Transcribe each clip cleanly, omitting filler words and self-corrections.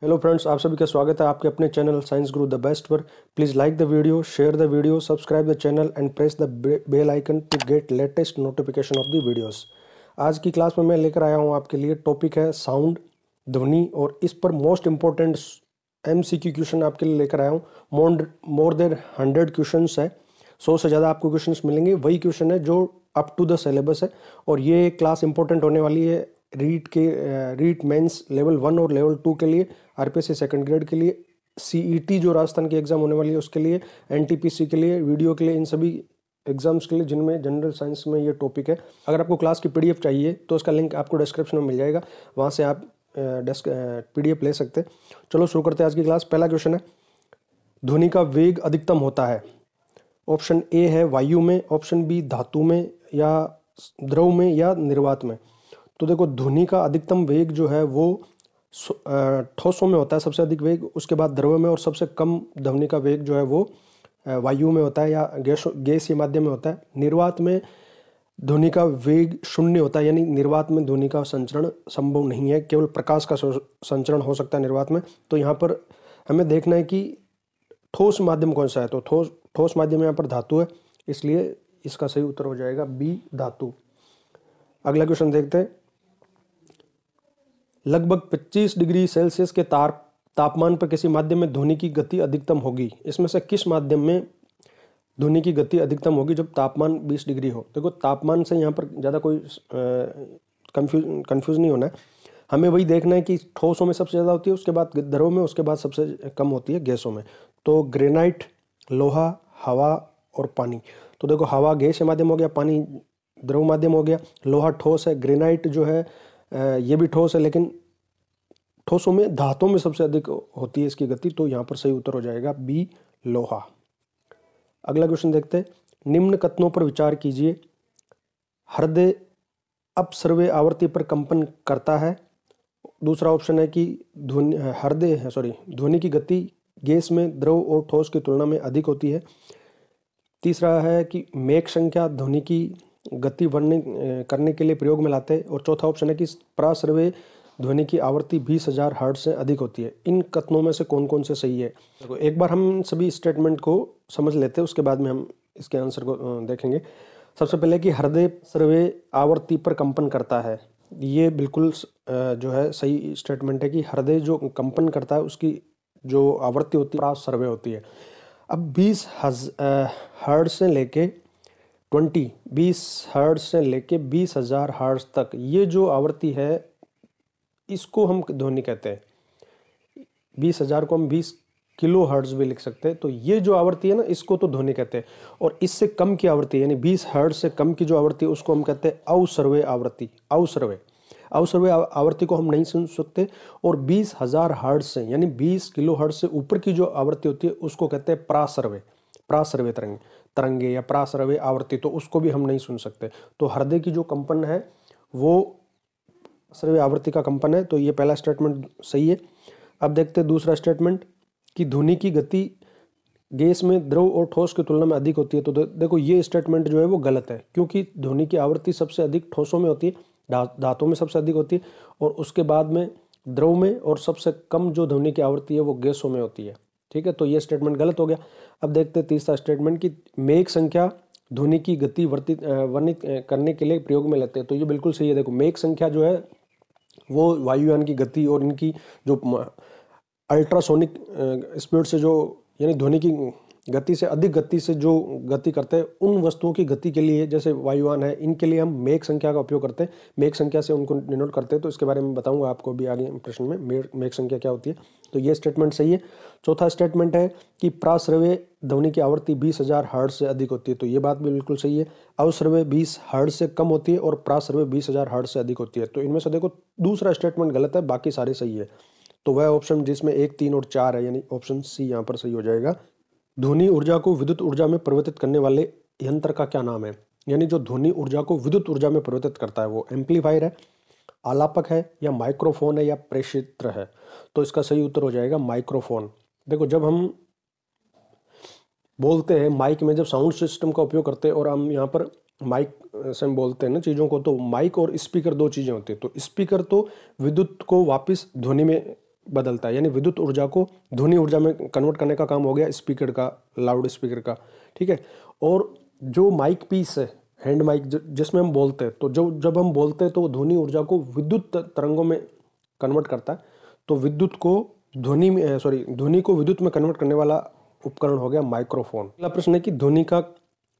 Hello friends, आप सभी का स्वागत है आपके अपने channel Science Guru the best पर। Please like the video, share the video, subscribe the channel and press the bell icon to get latest notification of the videos. आज की क्लास में मैं लेकर आया हूँ आपके लिए टॉपिक है साउंड, ध्वनि, और इस पर मोस्ट इम्पोर्टेंट MCQ क्वेश्चन आपके लिए लेकर आया हूँ। मोर देन 100 क्वेश्चंस है, 100 से ज़्यादा आपको क्वेश्चंस मिलेंगे। वही क्वेश्चन है जो अप टू द सिलेबस है, और ये क्लास इंपॉर्टेंट होने वाली है रीट मेंस लेवल 1 और लेवल 2 के लिए, RPSC सेकंड ग्रेड के लिए, CET जो राजस्थान की एग्जाम होने वाली है उसके लिए, NTPC के लिए, वीडियो के लिए, इन सभी एग्जाम्स के लिए जिनमें जनरल साइंस में ये टॉपिक है। अगर आपको क्लास की PDF चाहिए तो उसका लिंक आपको डिस्क्रिप्शन में मिल जाएगा, वहाँ से आप PDF ले सकते हैं। चलो शुरू करते हैं आज की क्लास। पहला क्वेश्चन है, ध्वनि का वेग अधिकतम होता है। ऑप्शन ए है वायु में, ऑप्शन बी धातु में, या द्रव में, या निर्वात में। तो देखो, ध्वनि का अधिकतम वेग जो है वो ठोसों में होता है सबसे अधिक वेग, उसके बाद द्रव में, और सबसे कम ध्वनि का वेग जो है वो वायु में होता है या गैसीय माध्यम में होता है। निर्वात में ध्वनि का वेग 0 होता है, यानी निर्वात में ध्वनि का संचरण संभव नहीं है, केवल प्रकाश का संचरण हो सकता है निर्वात में। तो यहाँ पर हमें देखना है कि ठोस माध्यम कौन सा है। तो ठोस माध्यम यहाँ पर धातु है, इसलिए इसका सही उत्तर हो जाएगा B, धातु। अगला क्वेश्चन देखते हैं। लगभग 25 डिग्री सेल्सियस के तापमान पर किसी माध्यम में ध्वनि की गति अधिकतम होगी। इसमें से किस माध्यम में ध्वनि की गति अधिकतम होगी जब तापमान 20 डिग्री हो। देखो, तापमान से यहाँ पर ज़्यादा कोई कंफ्यूज नहीं होना है, हमें वही देखना है कि ठोसों में सबसे ज़्यादा होती है, उसके बाद द्रव में, उसके बाद सबसे कम होती है गैसों में। तो ग्रेनाइट, लोहा, हवा और पानी। तो देखो, हवा गैस माध्यम हो गया, पानी द्रव माध्यम हो गया, लोहा ठोस है, ग्रेनाइट जो है ये भी ठोस है, लेकिन ठोसों में धातुओं में सबसे अधिक होती है इसकी गति। तो यहाँ पर सही उत्तर हो जाएगा B, लोहा। अगला क्वेश्चन देखते हैं। निम्न कथनों पर विचार कीजिए। हृदय अपसर्व्य आवृत्ति पर कंपन करता है। दूसरा ऑप्शन है कि ध्वनि की गति गैस में द्रव और ठोस की तुलना में अधिक होती है। तीसरा है कि मेक संख्या ध्वनि की गति वर्णन करने के लिए प्रयोग में लाते हैं। और चौथा ऑप्शन है कि प्रासर्व्य ध्वनि की आवृत्ति 20,000 हर्ट्ज से अधिक होती है। इन कथनों में से कौन कौन से सही है। देखो, एक बार हम सभी स्टेटमेंट को समझ लेते हैं, उसके बाद में हम इसके आंसर को देखेंगे। सबसे पहले कि हृदय सर्वे आवृत्ति पर कंपन करता है, ये बिल्कुल जो है सही स्टेटमेंट है कि हृदय जो कंपन करता है उसकी जो आवृत्ति होती है प्रासर्व्य होती है। अब 20 हर्ट्ज से लेके 20 हर्ट्ज से लेके 20,000 हर्ट्ज तक, ये जो आवृत्ति है इसको हम ध्वनि कहते हैं। 20,000 को हम 20 किलो हर्ट्ज भी लिख सकते हैं। तो ये जो आवृत्ति है ना, इसको तो ध्वनि कहते हैं। और इससे कम की आवृत्ति, यानी 20 हर्ट्ज से कम की जो आवृत्ति है उसको हम कहते हैं अवसर्व्य आवृत्ति। अवसर्व्य आवृत्ति को हम नहीं सुन सकते। और 20,000 हर्ट्ज से, यानी 20 किलो हर्ट्ज से ऊपर की जो आवृत्ति होती है उसको कहते हैं प्रासर्व्य तरंगे या प्रासर्व्य आवृत्ति, तो उसको भी हम नहीं सुन सकते। तो हृदय की जो कंपन है वो सर्व्य आवृत्ति का कंपन है। तो ये पहला स्टेटमेंट सही है। अब देखते हैं दूसरा स्टेटमेंट कि ध्वनि की गति गैस में द्रव और ठोस की तुलना में अधिक होती है। तो देखो, ये स्टेटमेंट जो है वो गलत है, क्योंकि ध्वनि की आवृत्ति सबसे अधिक ठोसों में होती है, धातुओं में सबसे अधिक होती है, और उसके बाद में द्रव में, और सबसे कम जो ध्वनि की आवृत्ति है वो गैसों में होती है। ठीक है, तो ये स्टेटमेंट गलत हो गया। अब देखते हैं तीसरा स्टेटमेंट कि मेक संख्या ध्वनि की गति वर्णित करने के लिए प्रयोग में लेते हैं। तो ये बिल्कुल सही है। देखो, मेक संख्या जो है वो वायुयान की गति और इनकी जो अल्ट्रासोनिक स्पीड से, जो यानी ध्वनि की गति से अधिक गति से जो गति करते हैं, उन वस्तुओं की गति के लिए, जैसे वायुयान है, इनके लिए हम मेक संख्या का उपयोग करते हैं। मेक संख्या से उनको डिनोट करते हैं। तो इसके बारे में बताऊंगा आपको भी आगे प्रश्न में, मेक संख्या क्या होती है। तो ये स्टेटमेंट सही है। चौथा स्टेटमेंट है कि प्रासर्व्य ध्वनि की आवृत्ति 20,000 हर्ट्ज से अधिक होती है। तो ये बात भी बिल्कुल सही है। अवसर्व्य 20 हर्ट्ज से कम होती है और प्रासर्व्य 20,000 हर्ट्ज से अधिक होती है। तो इनमें से देखो, दूसरा स्टेटमेंट गलत है, बाकी सारे सही है। तो वह ऑप्शन जिसमें 1, 3 और 4 है, यानी ऑप्शन C यहाँ पर सही हो जाएगा। ध्वनि ऊर्जा को विद्युत ऊर्जा में परिवर्तित करने वाले यंत्र का क्या नाम है। यानी जो ध्वनि ऊर्जा को विद्युत ऊर्जा में परिवर्तित करता है वो एम्पलीफायर है, आलापक है, या माइक्रोफोन है, या प्रेषित्र है। तो इसका सही उत्तर हो जाएगा माइक्रोफोन। देखो, जब हम बोलते हैं माइक में, जब साउंड सिस्टम का उपयोग करते हैं और हम यहाँ पर माइक से हम बोलते हैं ना चीज़ों को, तो माइक और स्पीकर दो चीज़ें होती है। तो स्पीकर तो विद्युत को वापस ध्वनि में बदलता है, यानी विद्युत ऊर्जा को ध्वनि ऊर्जा में कन्वर्ट करने का काम हो गया स्पीकर का, लाउड स्पीकर का, ठीक है। और जो माइक पीस है, हैंड माइक जिसमें हम बोलते हैं, तो जो जब हम बोलते हैं तो वो ध्वनि ऊर्जा को विद्युत तरंगों में कन्वर्ट करता है। तो विद्युत को ध्वनि में ध्वनि को विद्युत में कन्वर्ट करने वाला उपकरण हो गया माइक्रोफोन। अगला प्रश्न है कि ध्वनि का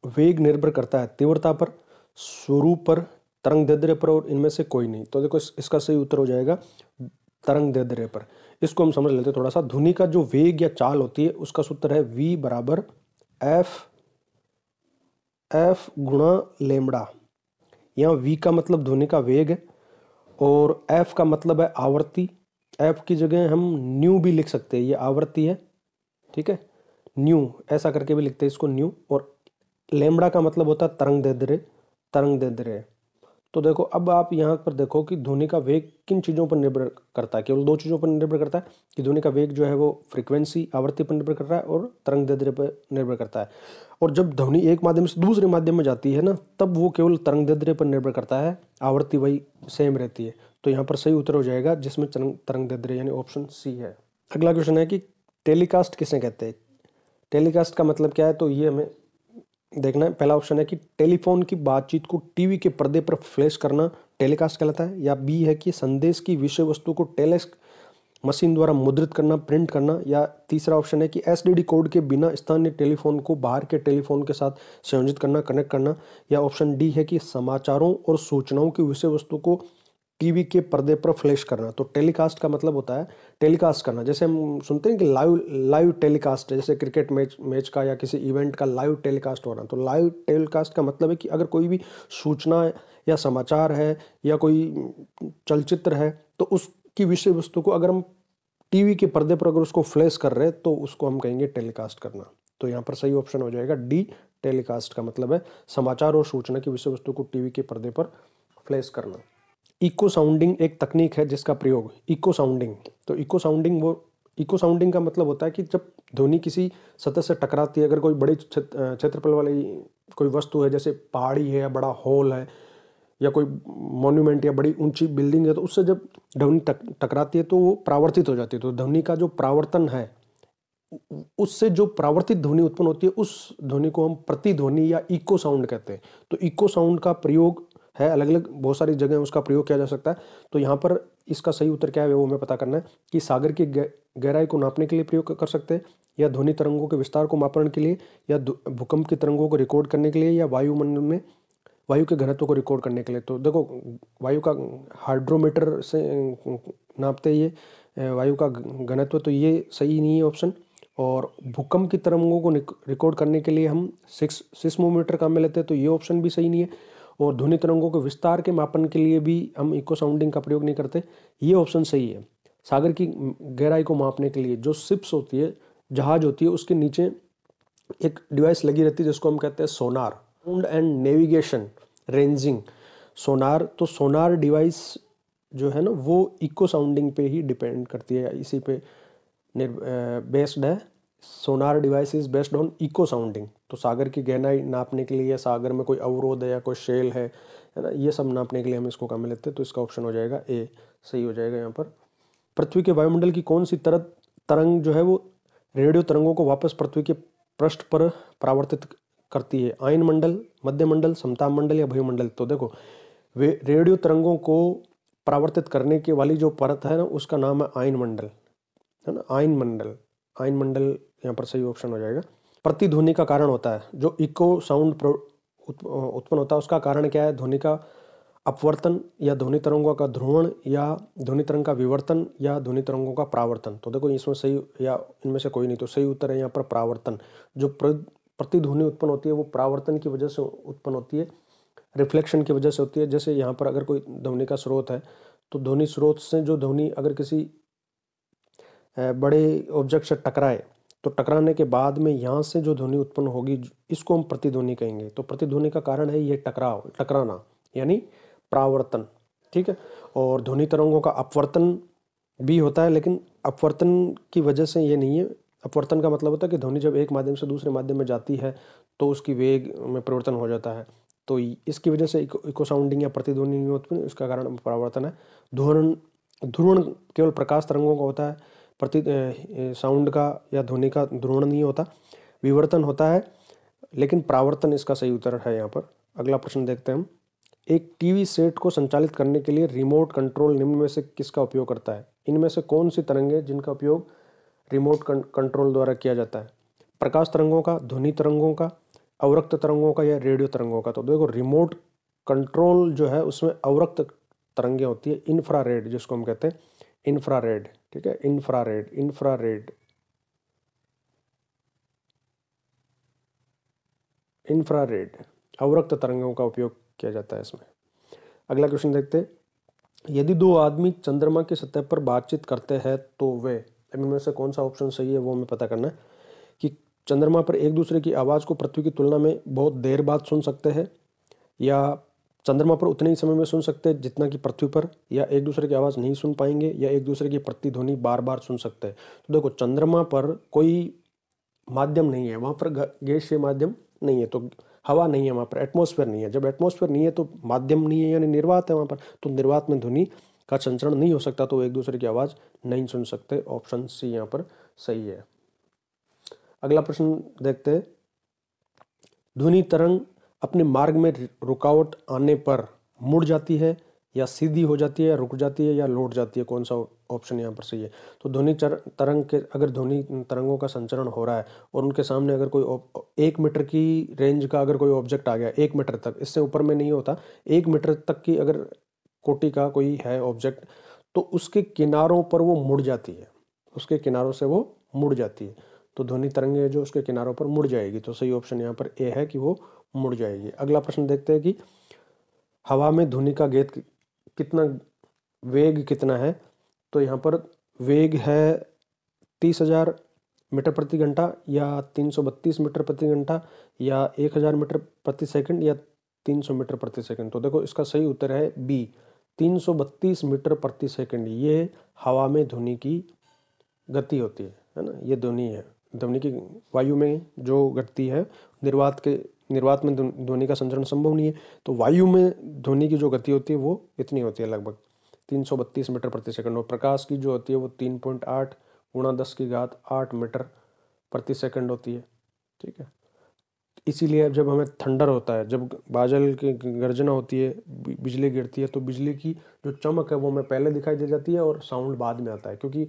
वेग निर्भर करता है तीव्रता पर, स्वरूप पर, तरंग दैर्ध्य पर, और इनमें से कोई नहीं। तो देखो इसका सही उत्तर हो जाएगा तरंग दैर्ध्य पर। इसको हम समझ लेते हैं थोड़ा सा। ध्वनि का जो वेग या चाल होती है उसका सूत्र है v बराबर एफ गुणा लेमड़ा। यहाँ v का मतलब ध्वनि का वेग है और f का मतलब है आवृत्ति। f की जगह हम न्यू भी लिख सकते हैं, ये आवृत्ति है, ठीक है, न्यू ऐसा करके भी लिखते हैं इसको न्यू। और लेमड़ा का मतलब होता है तरंग दैर्ध्य, तरंग दैर्ध्य। तो देखो अब आप यहाँ पर देखो कि ध्वनि का वेग किन चीज़ों पर निर्भर करता है, केवल दो चीज़ों पर निर्भर करता है कि ध्वनि का वेग जो है वो फ्रीक्वेंसी, आवृत्ति पर निर्भर करता है और तरंग दैर्ध्य पर निर्भर करता है। और जब ध्वनि एक माध्यम से दूसरे माध्यम में जाती है ना, तब वो केवल तरंग दैर्ध्य पर निर्भर करता है, आवृत्ति वही सेम रहती है। तो यहाँ पर सही उत्तर हो जाएगा जिसमें तरंग दैर्ध्य, यानी ऑप्शन सी है। अगला क्वेश्चन है कि टेलीकास्ट किसे कहते हैं। टेलीकास्ट का मतलब क्या है, तो ये हमें देखना है। पहला ऑप्शन है कि टेलीफोन की बातचीत को टीवी के पर्दे पर फ्लैश करना टेलीकास्ट कहलाता है, या बी है कि संदेश की विषय वस्तु को टेलीक्स मशीन द्वारा मुद्रित करना, प्रिंट करना, या तीसरा ऑप्शन है कि एसटीडी कोड के बिना स्थानीय टेलीफोन को बाहर के टेलीफोन के साथ संयोजित करना, कनेक्ट करना, या ऑप्शन डी है कि समाचारों और सूचनाओं की विषय वस्तु को टीवी के पर्दे पर फ्लैश करना। तो टेलीकास्ट का मतलब होता है टेलीकास्ट करना, जैसे हम सुनते हैं कि लाइव टेलीकास्ट, जैसे क्रिकेट मैच का या किसी इवेंट का लाइव टेलीकास्ट हो रहा है। तो लाइव टेलीकास्ट का मतलब है कि अगर कोई भी सूचना या समाचार है या कोई चलचित्र है, तो उसकी विषय वस्तु को अगर हम टीवी के पर्दे पर अगर उसको फ्लैश कर रहे हैं तो उसको हम कहेंगे टेलीकास्ट करना। तो यहाँ पर सही ऑप्शन हो जाएगा डी, टेलीकास्ट का मतलब है समाचार और सूचना की विषय वस्तु को टीवी के पर्दे पर फ्लैश करना। इको साउंडिंग एक तकनीक है जिसका प्रयोग, इको साउंडिंग, तो इको साउंडिंग का मतलब होता है कि जब ध्वनि किसी सतह से टकराती है, अगर कोई बड़ी क्षेत्रफल वाली कोई वस्तु है, जैसे पहाड़ी है या बड़ा हॉल है या कोई मॉन्यूमेंट या बड़ी ऊंची बिल्डिंग है, तो उससे जब ध्वनि टकराती है तो वो परावर्तित हो जाती है। तो ध्वनि का जो परावर्तन है, उससे जो परावर्तित ध्वनि उत्पन्न होती है उस ध्वनि को हम प्रतिध्वनि या इको साउंड कहते हैं। तो इको साउंड का प्रयोग है अलग अलग बहुत सारी जगह उसका प्रयोग किया जा सकता है। तो यहाँ पर इसका सही उत्तर क्या है वो हमें पता करना है कि सागर की गहराई को नापने के लिए प्रयोग कर सकते हैं, या ध्वनि तरंगों के विस्तार को मापने के लिए, या भूकंप की तरंगों को रिकॉर्ड करने के लिए, या वायुमंडल में वायु के घनत्व को रिकॉर्ड करने के लिए। तो देखो वायु का हाइड्रोमीटर से नापते ये वायु का घनत्व, तो ये सही नहीं है ऑप्शन। और भूकंप की तरंगों को रिकॉर्ड करने के लिए हम सिस्मोमीटर काम में लेते हैं, तो ये ऑप्शन भी सही नहीं है। और ध्वनि तरंगों के विस्तार के मापन के लिए भी हम इको साउंडिंग का प्रयोग नहीं करते, ये ऑप्शन सही है। सागर की गहराई को मापने के लिए जो शिप्स होती है, जहाज होती है, उसके नीचे एक डिवाइस लगी रहती है जिसको हम कहते हैं सोनार, sound and navigation ranging sonar. तो सोनार डिवाइस जो है ना वो इको साउंडिंग पे ही डिपेंड करती है, इसी पे बेस्ड है। Sonar device is based on echo sounding. तो सागर की गहराई नापने के लिए, या सागर में कोई अवरोध है या कोई शेल है ना, ये सब नापने के लिए हम इसको काम में लेते हैं। तो इसका ऑप्शन हो जाएगा ए, सही हो जाएगा यहाँ पर। पृथ्वी के वायुमंडल की कौन सी तरंग जो है वो रेडियो तरंगों को वापस पृथ्वी के पृष्ठ पर परावर्तित करती है, आयन मंडल, मध्य मंडल, समताप मंडल या भूमंडल। तो देखो वे रेडियो तरंगों को परावर्तित करने की वाली जो परत है ना उसका नाम है आयन मंडल, है ना, आयन मंडल। आयन मंडल यहाँ पर सही ऑप्शन हो जाएगा। प्रतिध्वनि का कारण होता है, जो इको साउंड उत्पन्न होता है उसका कारण क्या है, ध्वनि का अपवर्तन, या ध्वनि तरंगों का ध्रुवण, या ध्वनि तरंग का विवर्तन, या ध्वनि तरंगों का परावर्तन। तो देखो इसमें सही या इनमें से कोई नहीं, तो सही उत्तर है यहाँ पर परावर्तन। जो प्रतिध्वनि उत्पन्न होती है वो परावर्तन की वजह से उत्पन्न होती है, रिफ्लेक्शन की वजह से होती है। जैसे यहाँ पर अगर कोई ध्वनि का स्रोत है, तो ध्वनि स्रोत से जो ध्वनि अगर किसी बड़े ऑब्जेक्ट से टकराए, तो टकराने के बाद में यहाँ से जो ध्वनि उत्पन्न होगी इसको हम प्रतिध्वनि कहेंगे। तो प्रतिध्वनि का कारण है ये टकराना, यानी परावर्तन, ठीक है। और ध्वनि तरंगों का अपवर्तन भी होता है, लेकिन अपवर्तन की वजह से ये नहीं है। अपवर्तन का मतलब होता है कि ध्वनि जब एक माध्यम से दूसरे माध्यम में जाती है तो उसकी वेग में परिवर्तन हो जाता है। तो इसकी वजह से इको साउंडिंग या प्रतिध्वनि नहीं उत्पन्न, इसका कारण परावर्तन है। ध्वनि ध्रुवण केवल प्रकाश तरंगों का होता है, साउंड का या ध्वनि का ध्रुवण नहीं होता। विवर्तन होता है, लेकिन परावर्तन इसका सही उत्तर है यहाँ पर। अगला प्रश्न देखते हैं हम। एक टीवी सेट को संचालित करने के लिए रिमोट कंट्रोल निम्न में से किसका उपयोग करता है? इनमें से कौन सी तरंगें जिनका उपयोग रिमोट कंट्रोल द्वारा किया जाता है? प्रकाश तरंगों का, ध्वनि तरंगों का, अवरक्त तरंगों का या रेडियो तरंगों का? तो देखो, रिमोट कंट्रोल जो है उसमें अवरक्त तरंगें होती है, इंफ्रारेड जिसको हम कहते हैं, इंफ्रारेड। ठीक है, इंफ्रारेड, इंफ्रारेड, इंफ्रारेड अवरक्त तरंगों का उपयोग किया जाता है इसमें। अगला क्वेश्चन देखते हैं। यदि दो आदमी चंद्रमा की सतह पर बातचीत करते हैं तो वे, इनमें से कौन सा ऑप्शन सही है वो हमें पता करना है कि चंद्रमा पर एक दूसरे की आवाज़ को पृथ्वी की तुलना में बहुत देर बाद सुन सकते हैं, या चंद्रमा पर उतने ही समय में सुन सकते हैं जितना कि पृथ्वी पर, या एक दूसरे की आवाज़ नहीं सुन पाएंगे, या एक दूसरे की प्रतिध्वनि बार बार सुन सकते हैं। तो देखो, चंद्रमा पर कोई माध्यम नहीं है, वहाँ पर गैसीय माध्यम नहीं है, तो हवा नहीं है वहाँ पर, एटमॉस्फेयर नहीं है। जब एटमॉस्फेयर नहीं है तो माध्यम नहीं है, यानी निर्वात है वहाँ पर, तो निर्वात में ध्वनि का संचरण नहीं हो सकता, तो वो एक दूसरे की आवाज़ नहीं सुन सकते। ऑप्शन सी यहाँ पर सही है। अगला प्रश्न देखते हैं। ध्वनि तरंग अपने मार्ग में रुकावट आने पर मुड़ जाती है, या सीधी हो जाती है, या रुक जाती है, या लौट जाती है? कौन सा ऑप्शन यहाँ पर सही है? तो ध्वनि तरंग के, अगर ध्वनि तरंगों का संचरण हो रहा है और उनके सामने अगर कोई 1 मीटर की रेंज का अगर कोई ऑब्जेक्ट आ गया, 1 मीटर तक, इससे ऊपर में नहीं होता, 1 मीटर तक की अगर कोटि का कोई है ऑब्जेक्ट, तो उसके किनारों पर वो मुड़ जाती है, उसके किनारों से वो मुड़ जाती है। तो ध्वनि तरंगे जो उसके किनारों पर मुड़ जाएगी, तो सही ऑप्शन यहाँ पर ए है कि वो मुड़ जाएगी। अगला प्रश्न देखते हैं कि हवा में ध्वनि का वेग कितना, वेग कितना है? तो यहाँ पर वेग है 30,000 मीटर प्रति घंटा, या 332 मीटर प्रति घंटा, या 1000 मीटर प्रति सेकंड, या 300 मीटर प्रति सेकंड? तो देखो, इसका सही उत्तर है बी, 332 मीटर प्रति सेकंड। ये हवा में ध्वनि की गति होती है ना, ये ध्वनि है। ध्वनि की वायु में जो गति है, निर्वात में ध्वनि का संचरण संभव नहीं है, तो वायु में ध्वनि की जो गति होती है वो इतनी होती है, लगभग 332 मीटर प्रति सेकंड। और प्रकाश की जो होती है वो 3.8 × 10⁸ मीटर प्रति सेकंड होती है। ठीक है, इसीलिए जब हमें थंडर होता है, जब बादल की गर्जना होती है, बिजली गिरती है, तो बिजली की जो चमक है वो हमें पहले दिखाई दे जाती है और साउंड बाद में आता है, क्योंकि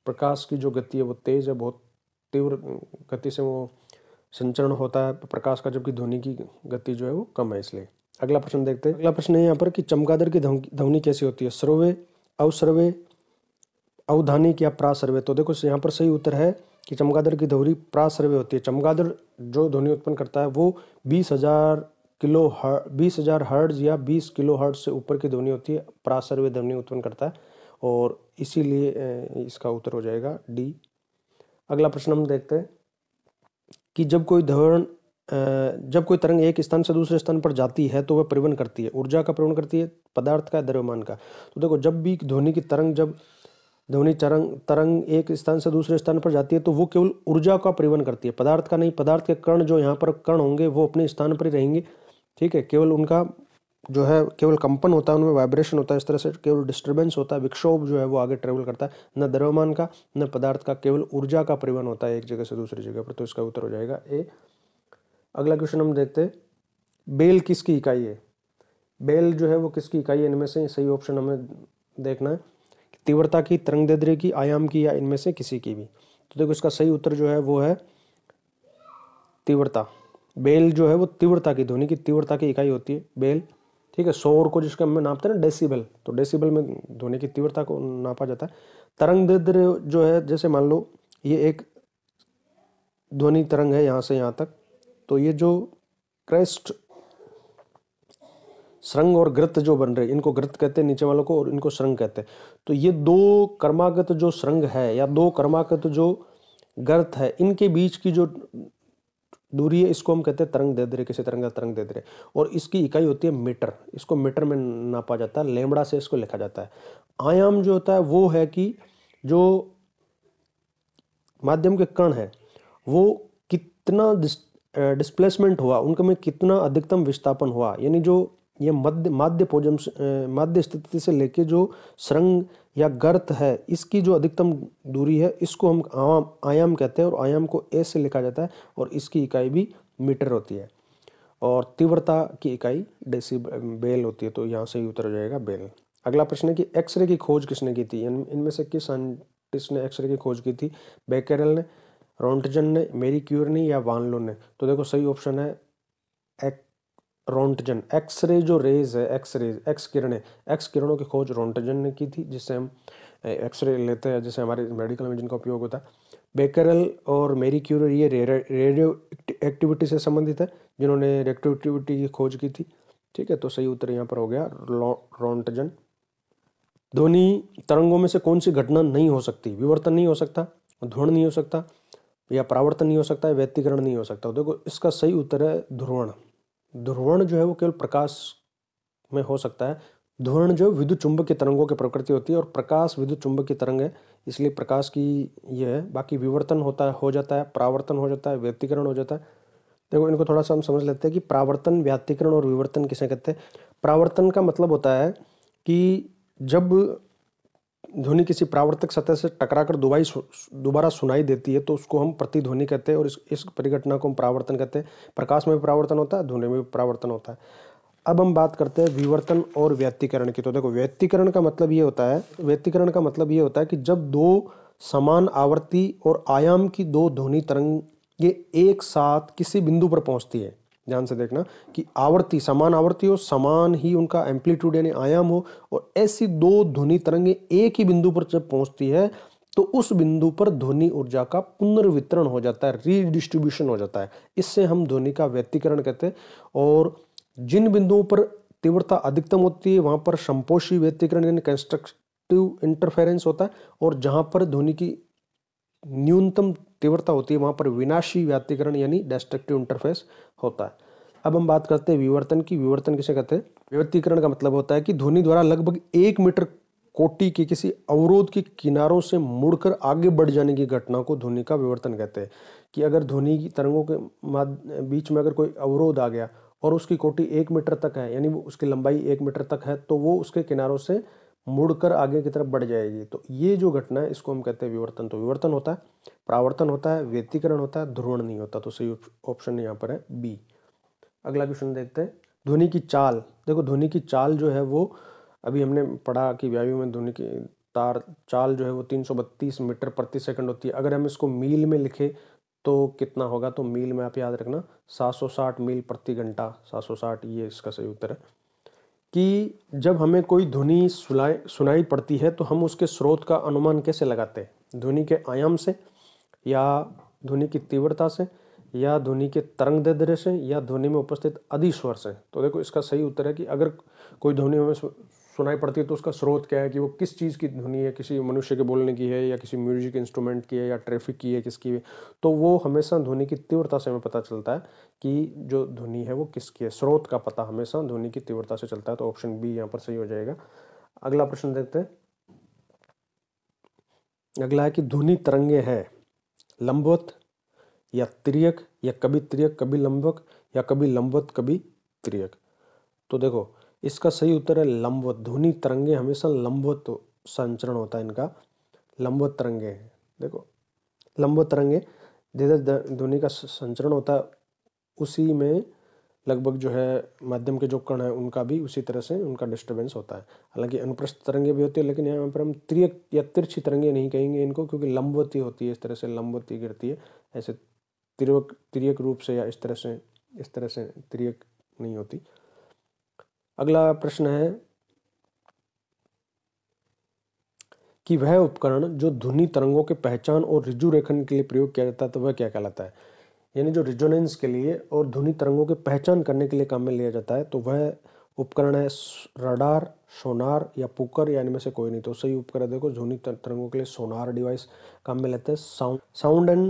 प्रकाश की जो गति है वो तेज है, बहुत तीव्र गति से वो संचरण होता है प्रकाश का, जबकि ध्वनि की गति जो है वो कम है, इसलिए। अगला प्रश्न देखते हैं। अगला प्रश्न है यहाँ पर कि चमगादड़ की ध्वनि कैसी होती है? श्रव्य, अवश्रव्य, अवधानिक या प्राश्रव्य? तो देखो, यहाँ पर सही उत्तर है कि चमगादड़ की ध्वनि प्राश्रव्य होती है। चमगादड़ जो ध्वनि उत्पन्न करता है वो 20,000 हर्ट्ज या 20 किलो हर्ट्ज से ऊपर की ध्वनि होती है, प्राश्रव्य ध्वनि उत्पन्न करता है, और इसीलिए इसका उत्तर हो जाएगा डी। अगला प्रश्न हम देखते हैं कि जब कोई तरंग एक स्थान से दूसरे स्थान पर जाती है तो वह परिवहन करती है, ऊर्जा का परिवहन करती है, पदार्थ का, द्रव्यमान का? तो देखो, जब भी ध्वनि तरंग एक स्थान से दूसरे स्थान पर जाती है तो वो केवल ऊर्जा का परिवहन करती है, पदार्थ का नहीं। पदार्थ के कण जो यहाँ पर कण होंगे वो अपने स्थान पर ही रहेंगे। ठीक है, केवल उनका जो है केवल कंपन होता है, उनमें वाइब्रेशन होता है, इस तरह से केवल डिस्टर्बेंस होता है, विक्षोभ जो है वो आगे ट्रेवल करता है, न द्रव्यमान का न पदार्थ का, केवल ऊर्जा का परिवहन होता है एक जगह से दूसरी जगह पर। तो इसका उत्तर हो जाएगा ए। अगला क्वेश्चन हम देखते हैं। बेल किसकी इकाई है? बेल जो है वो किसकी इकाई है? इनमें से सही ऑप्शन हमें देखना है, तीव्रता की, तरंगदैर्ध्य की, आयाम की, या इनमें से किसी की भी? तो देखो, इसका सही उत्तर जो है वो है तीव्रता। बेल जो है वो तीव्रता की, ध्वनि की तीव्रता की इकाई होती है बेल। ठीक है, शोर को जिसका हम नापते हैं ना डेसिबल, तो डेसिबल में ध्वनि की तीव्रता को नापा जाता है। तरंगदैर्ध्य जो है, जैसे मान लो ये एक ध्वनि तरंग है यहाँ से यहाँ तक, तो ये जो क्रेस्ट, श्रृंग और गृत जो बन रहे, इनको गृत कहते हैं नीचे वालों को, और इनको श्रृंग कहते हैं। तो ये दो कर्मागत जो श्रृंग है या दो कर्मागत जो गर्त है, इनके बीच की जो दूरी है इसको हम कहते हैं तरंगदैर्ध्य, किसी तरंग का तरंगदैर्ध्य, और इसकी इकाई होती है मीटर। इसको मीटर में नापा जाता है, लैम्बडा से इसको लिखा जाता है। आयाम जो होता है वो है कि जो माध्यम के कण है वो कितना डिस्प्लेसमेंट हुआ, उनके में कितना अधिकतम विस्थापन हुआ, यानी जो ये माध्य स्थिति से लेके जो सुरंग या गर्त है इसकी जो अधिकतम दूरी है इसको हम आयाम कहते हैं, और आयाम को ए से लिखा जाता है, और इसकी इकाई भी मीटर होती है, और तीव्रता की इकाई डेसीबेल होती है। तो यहाँ से ही उत्तर हो जाएगा बेल। अगला प्रश्न है कि एक्सरे की खोज किसने की थी? इनमें से किस साइंटिस्ट ने एक्सरे की खोज की थी? बेकेरेल ने, रोंटजन ने, मैरी क्यूरी ने, या वान लो ने? तो देखो सही ऑप्शन है रोंटजन। एक्सरे जो रेज है, एक्स किरणों की खोज रोंटजन ने की थी, जिससे हम एक्सरे लेते हैं, जिससे हमारे मेडिकल में जिनका उपयोग होता है। बेकेरेल और मैरी क्यूरी ये रेडियो एक्टिविटी से संबंधित है, जिन्होंने रेडियो एक्टिविटी की खोज की थी। ठीक है, तो सही उत्तर यहाँ पर हो गया रोंटजन। ध्वनि तरंगों में से कौन सी घटना नहीं हो सकती? विवर्तन नहीं हो सकता, ध्वनि नहीं हो सकता, या परावर्तन नहीं हो सकता, व्यतिकरण नहीं हो सकता। देखो इसका सही उत्तर है ध्रुवण। ध्रुवण जो है वो केवल प्रकाश में हो सकता है। ध्रुवण जो विद्युत चुंबकीय तरंगों की प्रकृति होती है, और प्रकाश विद्युत चुंबकीय तरंग है, इसलिए प्रकाश की ये है। बाकी विवर्तन हो जाता है, परावर्तन हो जाता है, व्यतिकरण हो जाता है। देखो इनको थोड़ा सा हम समझ लेते हैं कि परावर्तन, व्यतिकरण और विवर्तन किसे कहते हैं। परावर्तन का मतलब होता है कि जब ध्वनि किसी परावर्तक सतह से टकराकर दोबारा सुनाई देती है तो उसको हम प्रतिध्वनि कहते हैं, और इस परिघटना को हम परावर्तन कहते हैं। प्रकाश में भी परावर्तन होता है, ध्वनि में भी परावर्तन होता है। अब हम बात करते हैं विवर्तन और व्यतिकरण की। तो देखो व्यतिकरण का मतलब ये होता है कि जब दो समान आवर्ती और आयाम की दो ध्वनि तरंग ये एक साथ किसी बिंदु पर पहुंचती है। ध्यान से देखना कि आवर्ती, समान आवर्ती हो, समान ही उनका एम्पलीट्यूड यानी आयाम हो, और ऐसी दो ध्वनि तरंगे एक ही बिंदु पर जब पहुंचती है तो उस बिंदु पर ध्वनि ऊर्जा का पुनर्वितरण हो जाता है, रीडिस्ट्रीब्यूशन हो जाता है। इससे हम ध्वनि का व्यतिकरण कहते हैं। और जिन बिंदुओं पर तीव्रता अधिकतम होती है वहां पर संपोषी व्यतिकरण यानी कंस्ट्रक्टिव इंटरफेरेंस होता है, और जहां पर ध्वनि की न्यूनतम तीव्रता होती है वहां पर विनाशी व्यतिकरण यानी डिस्ट्रक्टिव इंटरफेरेंस होता है। अब हम बात करते हैं विवर्तन की। विवर्तन किसे कहते हैं? व्यतिकरण का मतलब होता है कि ध्वनि द्वारा लगभग 1 मीटर कोटि के किसी अवरोध के किनारों से मुड़कर आगे बढ़ जाने की घटना को ध्वनि का विवर्तन कहते हैं। कि अगर ध्वनि की तरंगों के बीच में अगर कोई अवरोध आ गया और उसकी कोटि 1 मीटर तक है, यानी वो उसकी लंबाई 1 मीटर तक है, तो वो उसके किनारों से मुड़कर आगे की तरफ बढ़ जाएगी। तो ये जो घटना है इसको हम कहते हैं विवर्तन। तो विवर्तन होता है, परावर्तन होता है, व्यतिकरण होता है, ध्रुवण नहीं होता। तो सही ऑप्शन यहाँ पर है बी। अगला क्वेश्चन देखते हैं, ध्वनि की चाल। देखो ध्वनि की चाल जो है वो अभी हमने पढ़ा कि वायु में ध्वनि की चाल जो है वो 332 मीटर प्रति सेकंड होती है। अगर हम इसको मील में लिखे तो कितना होगा? तो मील में आप याद रखना 760 मील प्रति घंटा, 760, ये इसका सही उत्तर है। कि जब हमें कोई ध्वनि सुनाई पड़ती है तो हम उसके स्रोत का अनुमान कैसे लगाते हैं? ध्वनि के आयाम से, या ध्वनि की तीव्रता से, या ध्वनि के तरंग दैर्ध्य से, या ध्वनि में उपस्थित अधिस्वर से। तो देखो इसका सही उत्तर है कि अगर कोई ध्वनि हमें सुनाई पड़ती है तो उसका स्रोत क्या है, कि वो किस चीज़ की ध्वनि है, किसी मनुष्य के बोलने की है, या किसी म्यूजिक इंस्ट्रूमेंट की है, या ट्रैफिक की है, किसकी है। तो वो हमेशा ध्वनि की तीव्रता से हमें पता चलता है कि जो ध्वनि है वो किसकी है। स्रोत का पता हमेशा ध्वनि की तीव्रता से चलता है। तो ऑप्शन बी यहाँ पर सही हो जाएगा। अगला प्रश्न देखते हैं। अगला है कि ध्वनि तरंगे है लंबवत या तिर्यक, या कभी तिर्यक कभी लंबवत, या कभी लंबवत कभी तिर्यक। तो देखो इसका सही उत्तर है लंबवत। ध्वनि तरंगे हमेशा लंबवत संचरण होता है इनका, लंबवत तरंगे हैं। देखो लंबवत तरंगे जैसे ध्वनि का संचरण होता है उसी में लगभग जो है माध्यम के जो कण है उनका भी उसी तरह से उनका डिस्टर्बेंस होता है। हालांकि अनुप्रस्थ तरंगे भी होती है, लेकिन यहाँ पर हम तिर्यक या तिरछी तरंगे नहीं कहेंगे इनको, क्योंकि लंबवती होती है, इस तरह से लंबवती गिरती है। ऐसे तिर्यक रूप से या इस तरह से तिर्यक नहीं होती। अगला प्रश्न है कि वह उपकरण जो ध्वनि तरंगों के पहचान और ऋजु रेखन के लिए प्रयोग किया जाता है तो वह क्या कहलाता है? यानी जो रिजोनेंस के लिए और ध्वनि तरंगों के पहचान करने के लिए काम में लिया जाता है तो वह उपकरण है रडार, सोनार, या पुकर, या इनमें से कोई नहीं। तो सही उपकरण देखो ध्वनि तरंगों के लिए सोनार डिवाइस काम में लेते हैं। साउंड एंड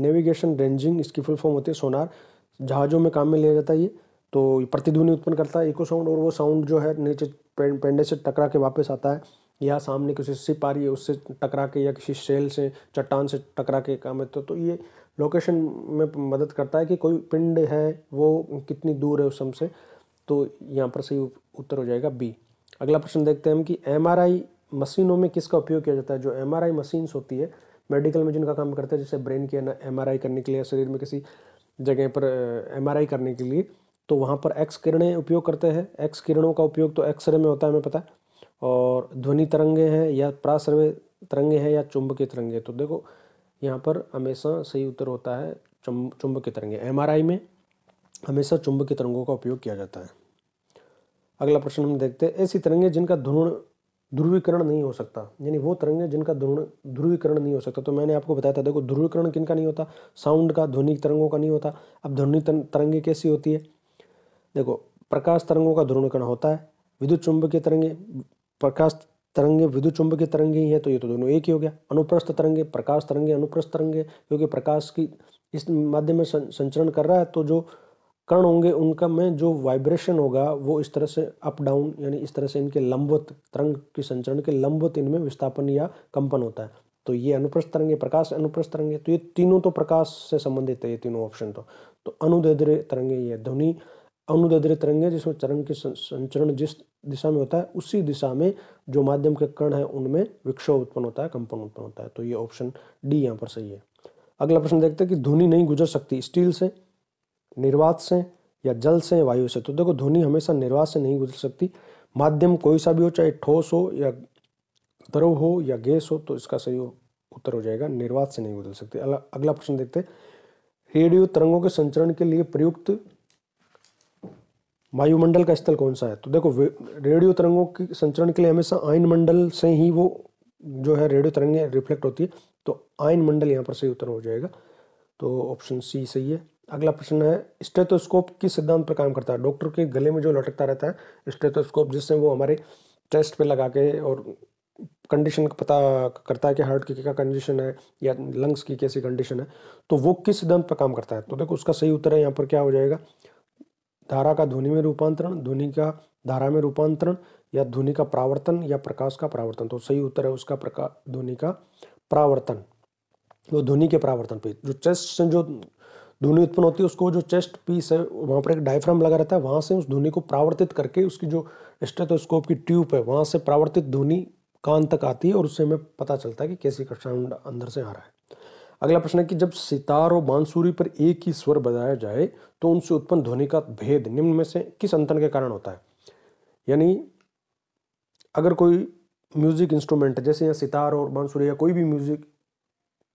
नेविगेशन रेंजिंग इसकी फुल फॉर्म होती है सोनार। जहाजों में काम में लिया जाता है ये। तो प्रतिध्वनि उत्पन्न करता है इको साउंड, और वो साउंड जो है नीचे पेंडे से टकरा के वापस आता है, या सामने किसी शिप आ रही है उससे टकरा के, या किसी शेल से, चट्टान से टकरा के काम है। तो ये लोकेशन में मदद करता है कि कोई पिंड है वो कितनी दूर है उस हमसे। तो यहाँ पर सही उत्तर हो जाएगा बी। अगला प्रश्न देखते हैं हम कि एमआरआई मशीनों में किसका उपयोग किया जाता है। जो एमआरआई मशीन्स होती है मेडिकल में जिनका काम करते हैं, जैसे ब्रेन की एमआरआई करने के लिए, शरीर में किसी जगह पर एमआरआई करने के लिए, तो वहाँ पर एक्स किरणें उपयोग करते हैं। एक्स किरणों का उपयोग तो एक्सरे में होता है, हमें पता है। और ध्वनि तरंगे हैं या पराश्रव्य तरंगे हैं या चुंबकीय तरंगे, तो देखो यहाँ पर हमेशा सही उत्तर होता है चुंबकीय तरंगे। एमआरआई में हमेशा चुंबकीय तरंगों का उपयोग किया जाता है। अगला प्रश्न हम देखते हैं, ऐसी तरंगे जिनका ध्रुवीकरण नहीं हो सकता, यानी वो तरंगे जिनका ध्रुवीकरण नहीं हो सकता। तो मैंने आपको बताया था, देखो ध्रुवीकरण किनका नहीं होता, साउंड का, ध्वनि तरंगों का नहीं होता। अब ध्वनि तरंगे कैसी होती है, देखो प्रकाश तरंगों का ध्रुवीकरण होता है। विद्युत चुंबकीय तरंगे, प्रकाश तरंगे विद्युत चुंबकीय तरंगे ही है, तो ये तो दोनों एक ही हो गया। अनुप्रस्थ तरंगे, प्रकाश तरंगे अनुप्रस्थ तरंगे, क्योंकि प्रकाश की इस माध्यम में संचरण कर रहा है, तो जो कण होंगे उनका में जो वाइब्रेशन होगा वो इस तरह से अप डाउन, यानी इस तरह से इनके लंबवत, तरंग की संचरण के लंबवत इनमें विस्थापन या कंपन होता है। तो ये अनुप्रस्थ तरंगे, प्रकाश अनुप्रस्थ तरंगे, तो ये तीनों तो प्रकाश से संबंधित है, ये तीनों ऑप्शन। तो अनुदैर्ध्य तरंगे, ये ध्वनि अनुदैर्ध्य तरंगे जिसमें तरंग की संचरण जिस दिशा में होता है उसी दिशा में जो माध्यम के कण है उनमें विक्षोभ उत्पन्न होता है, कंपन उत्पन्न होता है। तो ये ऑप्शन डी यहाँ पर सही है। अगला प्रश्न देखते हैं कि ध्वनि नहीं गुजर सकती स्टील से, निर्वात से या जल से, वायु से। तो देखो ध्वनि हमेशा निर्वात से नहीं गुजर सकती। माध्यम कोई सा भी हो, चाहे ठोस हो या द्रव हो या गैस हो, तो इसका सही उत्तर हो जाएगा निर्वात से नहीं गुजर सकती। अगला प्रश्न देखते हैं, रेडियो तरंगों के संचरण के लिए प्रयुक्त वायुमंडल का स्थल कौन सा है। तो देखो रेडियो तरंगों के संचरण के लिए हमेशा आयन मंडल से ही वो जो है रेडियो तरंगें रिफ्लेक्ट होती है, तो आयन मंडल यहाँ पर सही उत्तर हो जाएगा। तो ऑप्शन सी सही है। अगला प्रश्न है, स्टेथोस्कोप किस सिद्धांत पर काम करता है। डॉक्टर के गले में जो लटकता रहता है स्टेथोस्कोप, जिससे वो हमारे चेस्ट पे लगा के और कंडीशन का पता करता है कि हार्ट की क्या कंडीशन है या लंग्स की कैसी कंडीशन है, तो वो किस सिद्धांत पर काम करता है। तो देखो उसका सही उत्तर है यहाँ पर क्या हो जाएगा, धारा का ध्वनि में रूपांतरण, ध्वनि का धारा में रूपांतरण, या ध्वनि का परावर्तन या प्रकाश का परावर्तन। तो सही उत्तर है उसका ध्वनि का परावर्तन। वो ध्वनि के परावर्तन पे जो चेस्ट से जो ध्वनि उत्पन्न होती है उसको जो चेस्ट पीस है वहाँ पर एक डायफ्राम लगा रहता है, वहाँ से उस ध्वनि को परावर्तित करके उसकी जो स्टेथोस्कोप की ट्यूब है वहाँ से परावर्तित ध्वनि कान तक आती है और उससे हमें पता चलता है कि कैसी साउंड अंदर से आ रहा है। अगला प्रश्न है कि जब सितार और बांसुरी पर एक ही स्वर बजाया जाए तो उनसे उत्पन्न ध्वनि का भेद निम्न में से किस अंतर के कारण होता है। यानी अगर कोई म्यूजिक इंस्ट्रूमेंट है, जैसे यहाँ सितार और बांसुरी या कोई भी म्यूजिक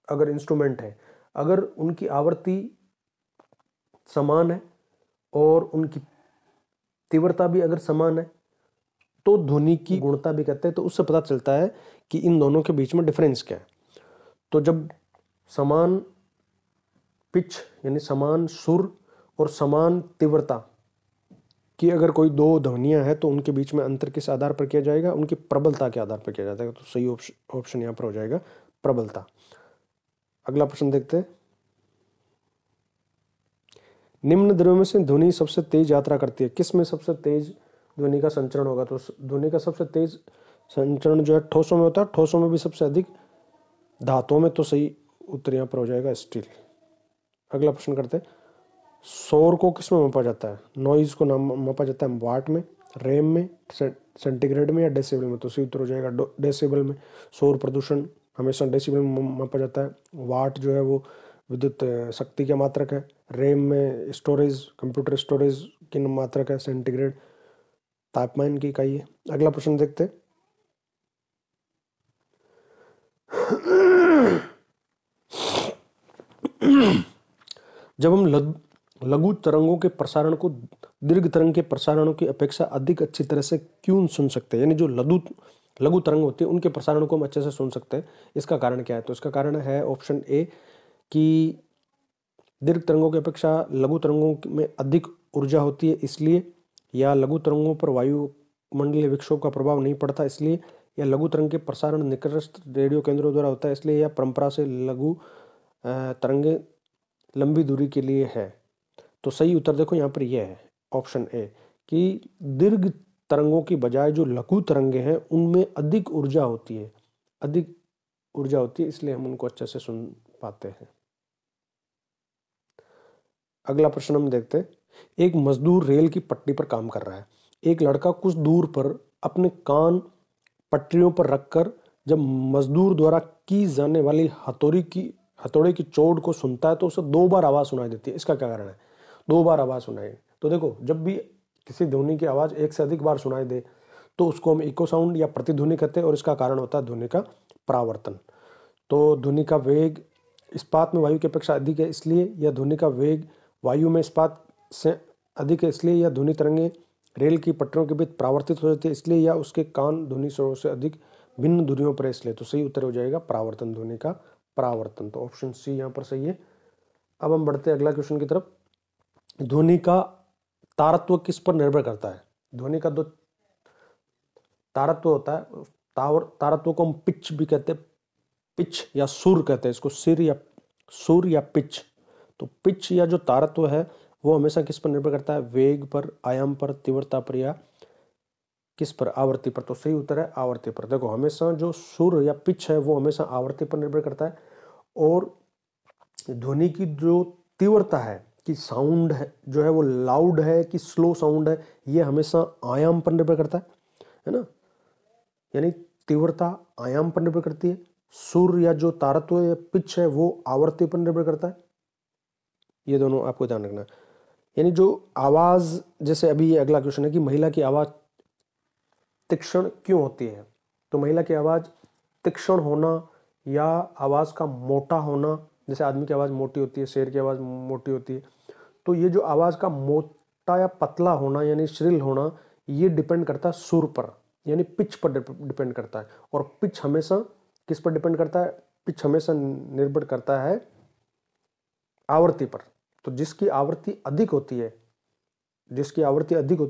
अगर इंस्ट्रूमेंट है, अगर उनकी आवृत्ति समान है और उनकी तीव्रता भी अगर समान है तो ध्वनि की गुणता भी कहते हैं, तो उससे पता चलता है कि इन दोनों के बीच में डिफरेंस क्या है। तो जब समान पिच यानी समान सुर और समान तीव्रता की अगर कोई दो ध्वनियां हैं तो उनके बीच में अंतर किस आधार पर किया जाएगा, उनकी प्रबलता के आधार पर किया जाता है। तो सही ऑप्शन यहाँ पर हो जाएगा प्रबलता। अगला प्रश्न देखते हैं, निम्न द्रव्यों में से ध्वनि सबसे तेज यात्रा करती है, किस में सबसे तेज ध्वनि का संचरण होगा। तो ध्वनि का सबसे तेज संचरण जो है ठोसों में होता है, ठोसों में भी सबसे अधिक धातुओं में, तो सही उत्तर यहाँ पर हो जाएगा स्टील। अगला प्रश्न करते हैं, शोर को किस में मापा जाता है। नॉइज को मापा जाता है वाट में, रैम में, सेंटीग्रेड में या डेसिबल में। तो सही उत्तर हो जाएगा डेसिबल में। शोर प्रदूषण हमेशा डेसिबल में मापा जाता है। वाट जो है वो विद्युत शक्ति का मात्रक है। रैम में स्टोरेज, कंप्यूटर स्टोरेज की मात्रक है। सेंटीग्रेड तापमान की इकाई है। अगला प्रश्न देखते हैं, जब हम लघु तरंगों के प्रसारण को दीर्घ तरंग के प्रसारणों की अपेक्षा अधिक अच्छी तरह से क्यों सुन सकते हैं, यानी जो लघु तरंग होती है उनके प्रसारण को हम अच्छे से सुन सकते हैं, इसका कारण क्या है। तो इसका कारण है ऑप्शन ए कि दीर्घ तरंगों की अपेक्षा लघु तरंगों में अधिक ऊर्जा होती है इसलिए, या लघु तरंगों पर वायुमंडलीय विक्षोभ का प्रभाव नहीं पड़ता इसलिए, या लघु तरंग के प्रसारण निकटस्थ रेडियो केंद्रों द्वारा होता है इसलिए, या परंपरा से लघु तरंगे लंबी दूरी के लिए है। तो सही उत्तर देखो यहाँ पर यह है ऑप्शन ए कि दीर्घ तरंगों की बजाय जो लघु तरंगे हैं उनमें अधिक ऊर्जा होती है, इसलिए हम उनको अच्छे से सुन पाते हैं। अगला प्रश्न हम देखते हैं, एक मजदूर रेल की पटरी पर काम कर रहा है। एक लड़का कुछ दूर पर अपने कान पटरियों पर रखकर जब मजदूर द्वारा की जाने वाली हथौड़े की चोट को सुनता है तो उसे 2 बार आवाज सुनाई देती है। इसका क्या कारण है? 2 बार आवाज सुनाई। तो देखो, जब भी किसी ध्वनि की आवाज एक से अधिक बार सुनाई दे तो उसको हम इको साउंड या प्रतिध्वनि कहते हैं, और इसका कारण होता है ध्वनि का परावर्तन। तो ध्वनि का वेग इस्पात में वायु की अपेक्षा अधिक है इसलिए, या ध्वनि का वेग वायु में इस्पात से अधिक है इसलिए, या ध्वनि तरंगे रेल की पटरियों के बीच परावर्तित हो जाती है इसलिए, या उसके कान ध्वनि स्रोत से अधिक भिन्न दूरियों पर इसलिए। तो सही उत्तर हो जाएगा परावर्तन, ध्वनि का परावर्तन। तो ऑप्शन सी यहाँ पर सही है। अब हम बढ़ते हैं अगला क्वेश्चन की तरफ। ध्वनि का तारत्व किस पर निर्भर करता है? ध्वनि का जो तारत्व होता है, तारत्व को हम पिच भी कहते हैं, पिच या सुर कहते हैं इसको, सुर या पिच। तो पिच या जो तारत्व है वो हमेशा किस पर निर्भर करता है? वेग पर, आयाम पर, तीव्रता पर, या किस पर? आवृत्ति पर। तो सही उत्तर है आवृत्ति पर। देखो, हमेशा जो सुर या पिच है वो हमेशा आवृत्ति पर निर्भर करता है, और ध्वनि की जो तीव्रता है कि साउंड है जो है वो लाउड है कि स्लो साउंड है, ये हमेशा आयाम पर निर्भर करता है ना। यानी तीव्रता आयाम पर निर्भर करती है, सुर या जो तारत्व या पिच है वो आवृत्ति पर निर्भर करता है। ये दोनों आपको ध्यान रखना है। यानी जो आवाज, जैसे अभी अगला क्वेश्चन है कि महिला की आवाज तीक्ष्ण क्यों होती है? तो महिला की आवाज तीक्ष्ण होना या आवाज का मोटा होना, जैसे आदमी की आवाज मोटी होती है, शेर की आवाज मोटी होती है, तो ये जो आवाज का मोटा या पतला होना यानी श्रिल होना, ये डिपेंड करता है सुर पर, यानी पिच पर डिपेंड करता है। और पिच हमेशा किस पर डिपेंड करता है? पिच हमेशा निर्भर करता है आवृत्ति पर। तो जिसकी आवृत्ति अधिक होती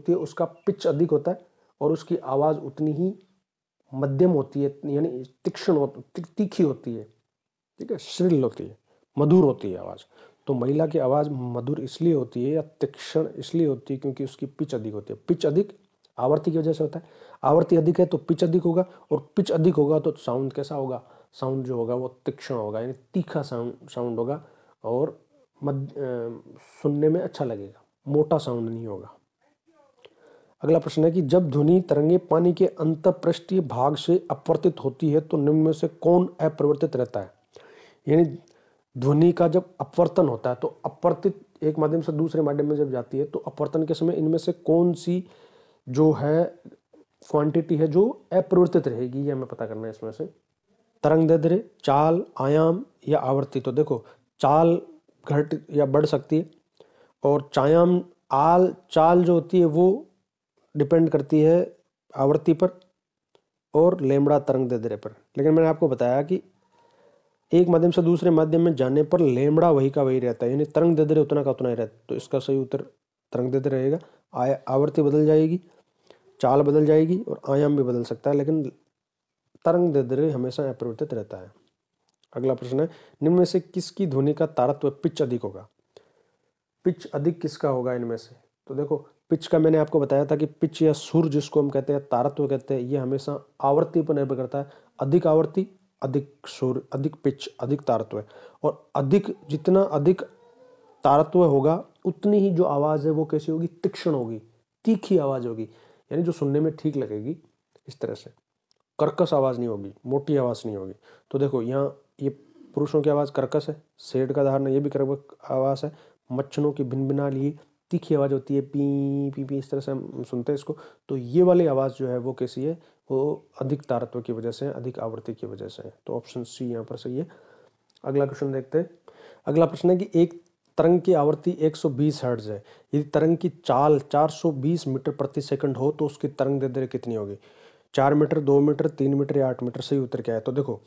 है उसका पिच अधिक होता है, और उसकी आवाज उतनी ही मध्यम होती है, यानी तीखी होती है, ठीक है, श्रिल होती है, मधुर होती है आवाज। तो महिला की आवाज मधुर इसलिए होती है या तीक्ष्ण इसलिए होती है क्योंकि उसकी पिच अधिक होती है। पिच अधिक आवृत्ति की वजह से होता है, आवृत्ति अधिक है तो पिच अधिक होगा, और पिच अधिक होगा तो साउंड कैसा होगा? साउंड जो होगा वो तीक्ष्ण होगा, यानी तीखा साउंड होगा, और सुनने में अच्छा लगेगा, मोटा साउंड नहीं होगा। अगला प्रश्न है कि जब ध्वनि तरंगे पानी के अंतःपृष्ठीय भाग से अपवर्तित होती है तो निम्न में से कौन अपरिवर्तित रहता है? यानी ध्वनि का जब अपवर्तन होता है तो अपवर्तित एक माध्यम से दूसरे माध्यम में जब जाती है तो अपवर्तन के समय इनमें से कौन सी जो है क्वांटिटी है जो अपरिवर्तित रहेगी, ये हमें पता करना है। इसमें से तरंगदैर्ध्य, चाल, आयाम या आवृत्ति। तो देखो, चाल घट या बढ़ सकती है, और चाल जो होती है वो डिपेंड करती है आवृत्ति पर, और लैम्ब्डा तरंगदैर्ध्य पर। लेकिन मैंने आपको बताया कि एक माध्यम से दूसरे माध्यम में जाने पर लैम्ब्डा वही का वही रहता है, यानी तरंगदैर्ध्य उतना का उतना ही रहता है। तो इसका सही उत्तर तरंगदैर्ध्य रहेगा। आवृत्ति बदल जाएगी, चाल बदल जाएगी, और आयाम भी बदल सकता है, लेकिन तरंगदैर्ध्य हमेशा अपरिवर्तित रहता है। अगला प्रश्न है, निम्न में से किसकी ध्वनि का तारत्व पिच अधिक होगा? पिच अधिक किसका होगा इनमें से? तो देखो, पिच का मैंने आपको बताया था कि पिच या सुर जिसको हम कहते हैं, तारत्व कहते हैं, ये हमेशा आवृत्ति पर निर्भर करता है। अधिक आवृत्ति अधिक सुर, अधिक पिच, अधिक तारत्व है। और जितना अधिक तारत्व होगा उतनी ही जो आवाज है वो कैसी होगी? तीक्ष्ण होगी, तीखी आवाज होगी, यानी जो सुनने में ठीक लगेगी। इस तरह से कर्कश आवाज नहीं होगी, मोटी आवाज नहीं होगी। तो देखो, यहाँ ये पुरुषों की आवाज कर्कश है, शेर का धारण ये भी कर्कश आवाज है, मच्छरों की भिनभिनाली तीखी आवाज होती है, पी पी पी, इस तरह से हम सुनते हैं इसको। तो ये वाली आवाज जो है वो कैसी है? वो अधिक तारत्व की वजह से, अधिक आवृत्ति की वजह से है। तो ऑप्शन सी यहाँ पर सही है। अगला क्वेश्चन देखते हैं। अगला प्रश्न है कि एक तरंग की आवृत्ति 120 हर्ट्ज है, यदि तरंग की चाल 420 मीटर प्रति सेकंड हो तो उसकी तरंगदैर्ध्य कितनी होगी? 4 मीटर, 2 मीटर, 3 मीटर या 8 मीटर? सही उत्तर क्या है? तो देखो,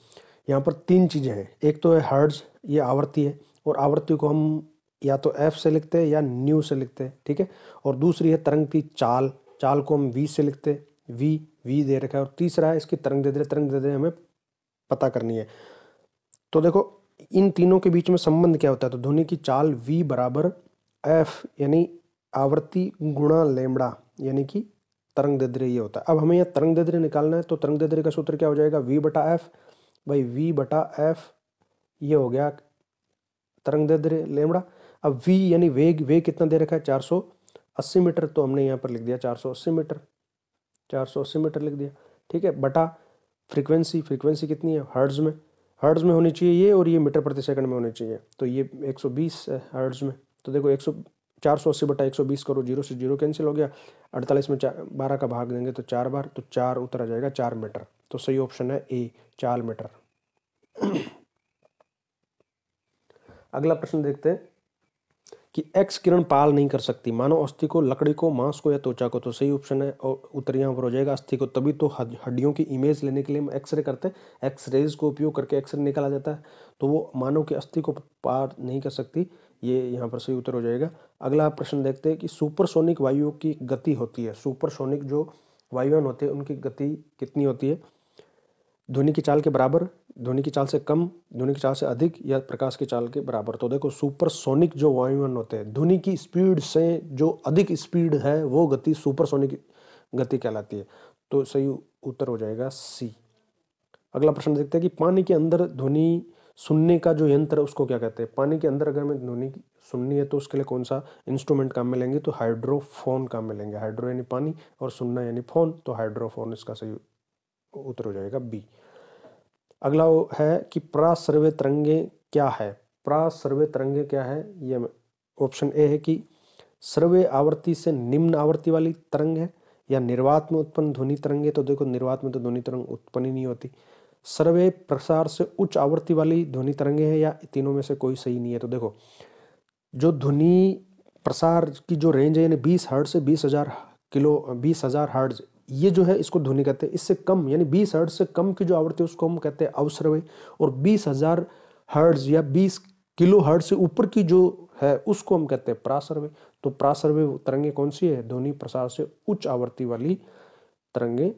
यहाँ पर 3 चीजें हैं। एक तो है हर्ट्ज, ये आवृत्ति है, और आवृत्ति को हम या तो एफ से लिखते हैं या न्यू से लिखते हैं, ठीक है। और दूसरी है तरंग की चाल, चाल को हम वी से लिखते हैं, वी दे रखा है। और तीसरा है इसकी तरंगदैर्ध्य हमें पता करनी है। तो देखो, इन तीनों के बीच में संबंध क्या होता है? तो ध्वनि की चाल v बराबर एफ, यानी आवृत्ति गुणा लैम्ब्डा, यानी कि तरंगदैर्ध्य ये होता है। अब हमें यह तरंगदैर्ध्य निकालना है, तो तरंगदैर्ध्य का सूत्र क्या हो जाएगा? v बटा एफ, भाई v बटा एफ, ये हो गया तरंगदैर्ध्य लैम्ब्डा। अब v यानी वेग, वेग कितना दे रखा है 480 मीटर, तो हमने यहाँ पर लिख दिया 480 मीटर, 480 मीटर लिख दिया, ठीक है। बटा फ्रीक्वेंसी, फ्रीक्वेंसी कितनी है हर्ट्ज में, हर्ट्ज में होनी चाहिए ये, और ये मीटर प्रति सेकंड में होनी चाहिए, तो ये 120 है हर्ट्ज में। तो देखो 480 बटा 120 करो, 0 से 0 कैंसिल हो गया, 48 में 12 का भाग देंगे तो 4 बार, तो 4 उत्तर आ जाएगा 4 मीटर। तो सही ऑप्शन है ए, 4 मीटर। अगला प्रश्न देखते हैं कि एक्स किरण पाल नहीं कर सकती मानव अस्थि को, लकड़ी को, मांस को या त्वचा को। तो सही ऑप्शन है और उत्तर यहाँ पर हो जाएगा अस्थि को। तभी तो हड्डियों की इमेज लेने के लिए हम एक्सरे करते हैं, एक्सरेज को उपयोग करके एक्सरे निकाला जाता है, तो वो मानव की अस्थि को पार नहीं कर सकती, ये यहाँ पर सही उत्तर हो जाएगा। अगला प्रश्न देखते हैं कि सुपरसोनिक वायुओं की गति होती है, सुपरसोनिक जो वायुयान होते हैं उनकी गति कितनी होती है, ध्वनि की चाल के बराबर, ध्वनि की चाल से कम, ध्वनि की चाल से अधिक, या प्रकाश की चाल के बराबर। तो देखो सुपरसोनिक जो वायुयान होते हैं, ध्वनि की स्पीड से जो अधिक स्पीड है वो गति सुपरसोनिक गति कहलाती है, तो सही उत्तर हो जाएगा सी। अगला प्रश्न देखते हैं कि पानी के अंदर ध्वनि सुनने का जो यंत्र है उसको क्या कहते हैं। पानी के अंदर अगर हमें ध्वनि सुननी है तो उसके लिए कौन सा इंस्ट्रूमेंट काम में लेंगे, तो हाइड्रोफोन काम में लेंगे। हाइड्रो यानी पानी और सुनना यानी फोन, तो हाइड्रोफोन इसका सही उत्तर हो जाएगा बी। अगला वो है कि प्रासर्वे तरंगे क्या है। प्रासर्वे तरंगे क्या है, ये ऑप्शन ए है कि सर्वे आवृत्ति से निम्न आवृत्ति वाली तरंग है, या निर्वात में उत्पन्न ध्वनि तरंग है। तो देखो निर्वात में तो ध्वनि तरंग उत्पन्न ही नहीं होती। सर्वे प्रसार से उच्च आवृत्ति वाली ध्वनि तरंगे हैं, या तीनों में से कोई सही नहीं है। तो देखो जो ध्वनि प्रसार की जो रेंज है यानी 20 हर्ट्ज से 20,000 हर्ट्ज, ये जो है इसको ध्वनि कहते हैं। इससे कम यानी 20 हर्ट्ज से कम की जो आवृत्ति है उसको हम कहते हैं अवसर्वे, और 20,000 हर्ट्ज या 20 किलो हर्ट्ज से ऊपर की जो है उसको हम कहते हैं प्रासर्वे। तो प्रासर्वे तरंगे कौन सी है, ध्वनि प्रसार से उच्च आवृत्ति वाली तरंगे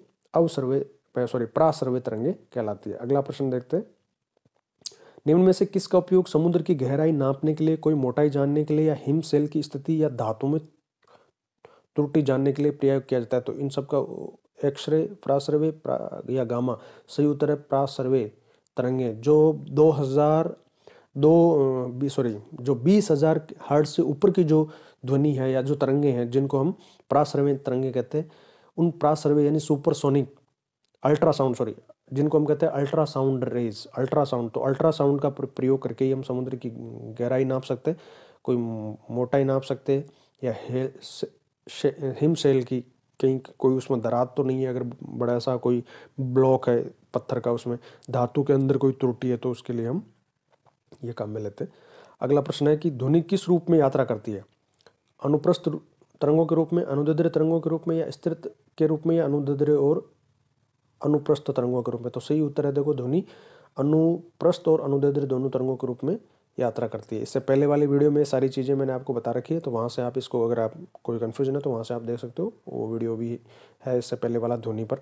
प्रासर्वे तरंगे कहलाती है। अगला प्रश्न देखते हैं, निम्न में से किसका उपयोग समुद्र की गहराई नापने के लिए, कोई मोटाई जानने के लिए, या हिमशैल की स्थिति या धातु में त्रुटि जानने के लिए प्रयोग किया जाता है। तो इन सब का एक्सरे, प्रासर्वे या गामा, सही उत्तर है प्रासर्वे तरंगे। जो 20,000 हर्ट्ज से ऊपर की जो ध्वनि है या जो तरंगे हैं जिनको हम प्रासर्वे तरंगे कहते हैं, उन प्रासर्वे यानी सुपरसोनिक अल्ट्रासाउंड जिनको हम कहते हैं अल्ट्रासाउंड रेज, अल्ट्रासाउंड, तो अल्ट्रासाउंड का प्रयोग करके ही हम समुद्र की गहराई नाप सकते हैं, कोई मोटाई नाप सकते हैं, या हिमशैल की कहीं कोई उसमें दरार तो नहीं है, अगर बड़ा सा कोई ब्लॉक है पत्थर का, उसमें धातु के अंदर कोई त्रुटि है, तो उसके लिए हम ये काम में लेते हैं। अगला प्रश्न है कि ध्वनि किस रूप में यात्रा करती है, अनुप्रस्थ तरंगों के रूप में, अनुदैर्ध्य तरंगों के रूप में, या स्थिर के रूप में, या अनुदैर्ध्य और अनुप्रस्थ तरंगों के रूप में। तो सही उत्तर है देखो ध्वनि अनुप्रस्थ और अनुदैर्ध्य दोनों तरंगों के रूप में यात्रा करती है। इससे पहले वाली वीडियो में सारी चीज़ें मैंने आपको बता रखी है, तो वहाँ से आप इसको, अगर आप कोई कन्फ्यूजन है तो वहाँ से आप देख सकते हो, वो वीडियो भी है इससे पहले वाला ध्वनि पर।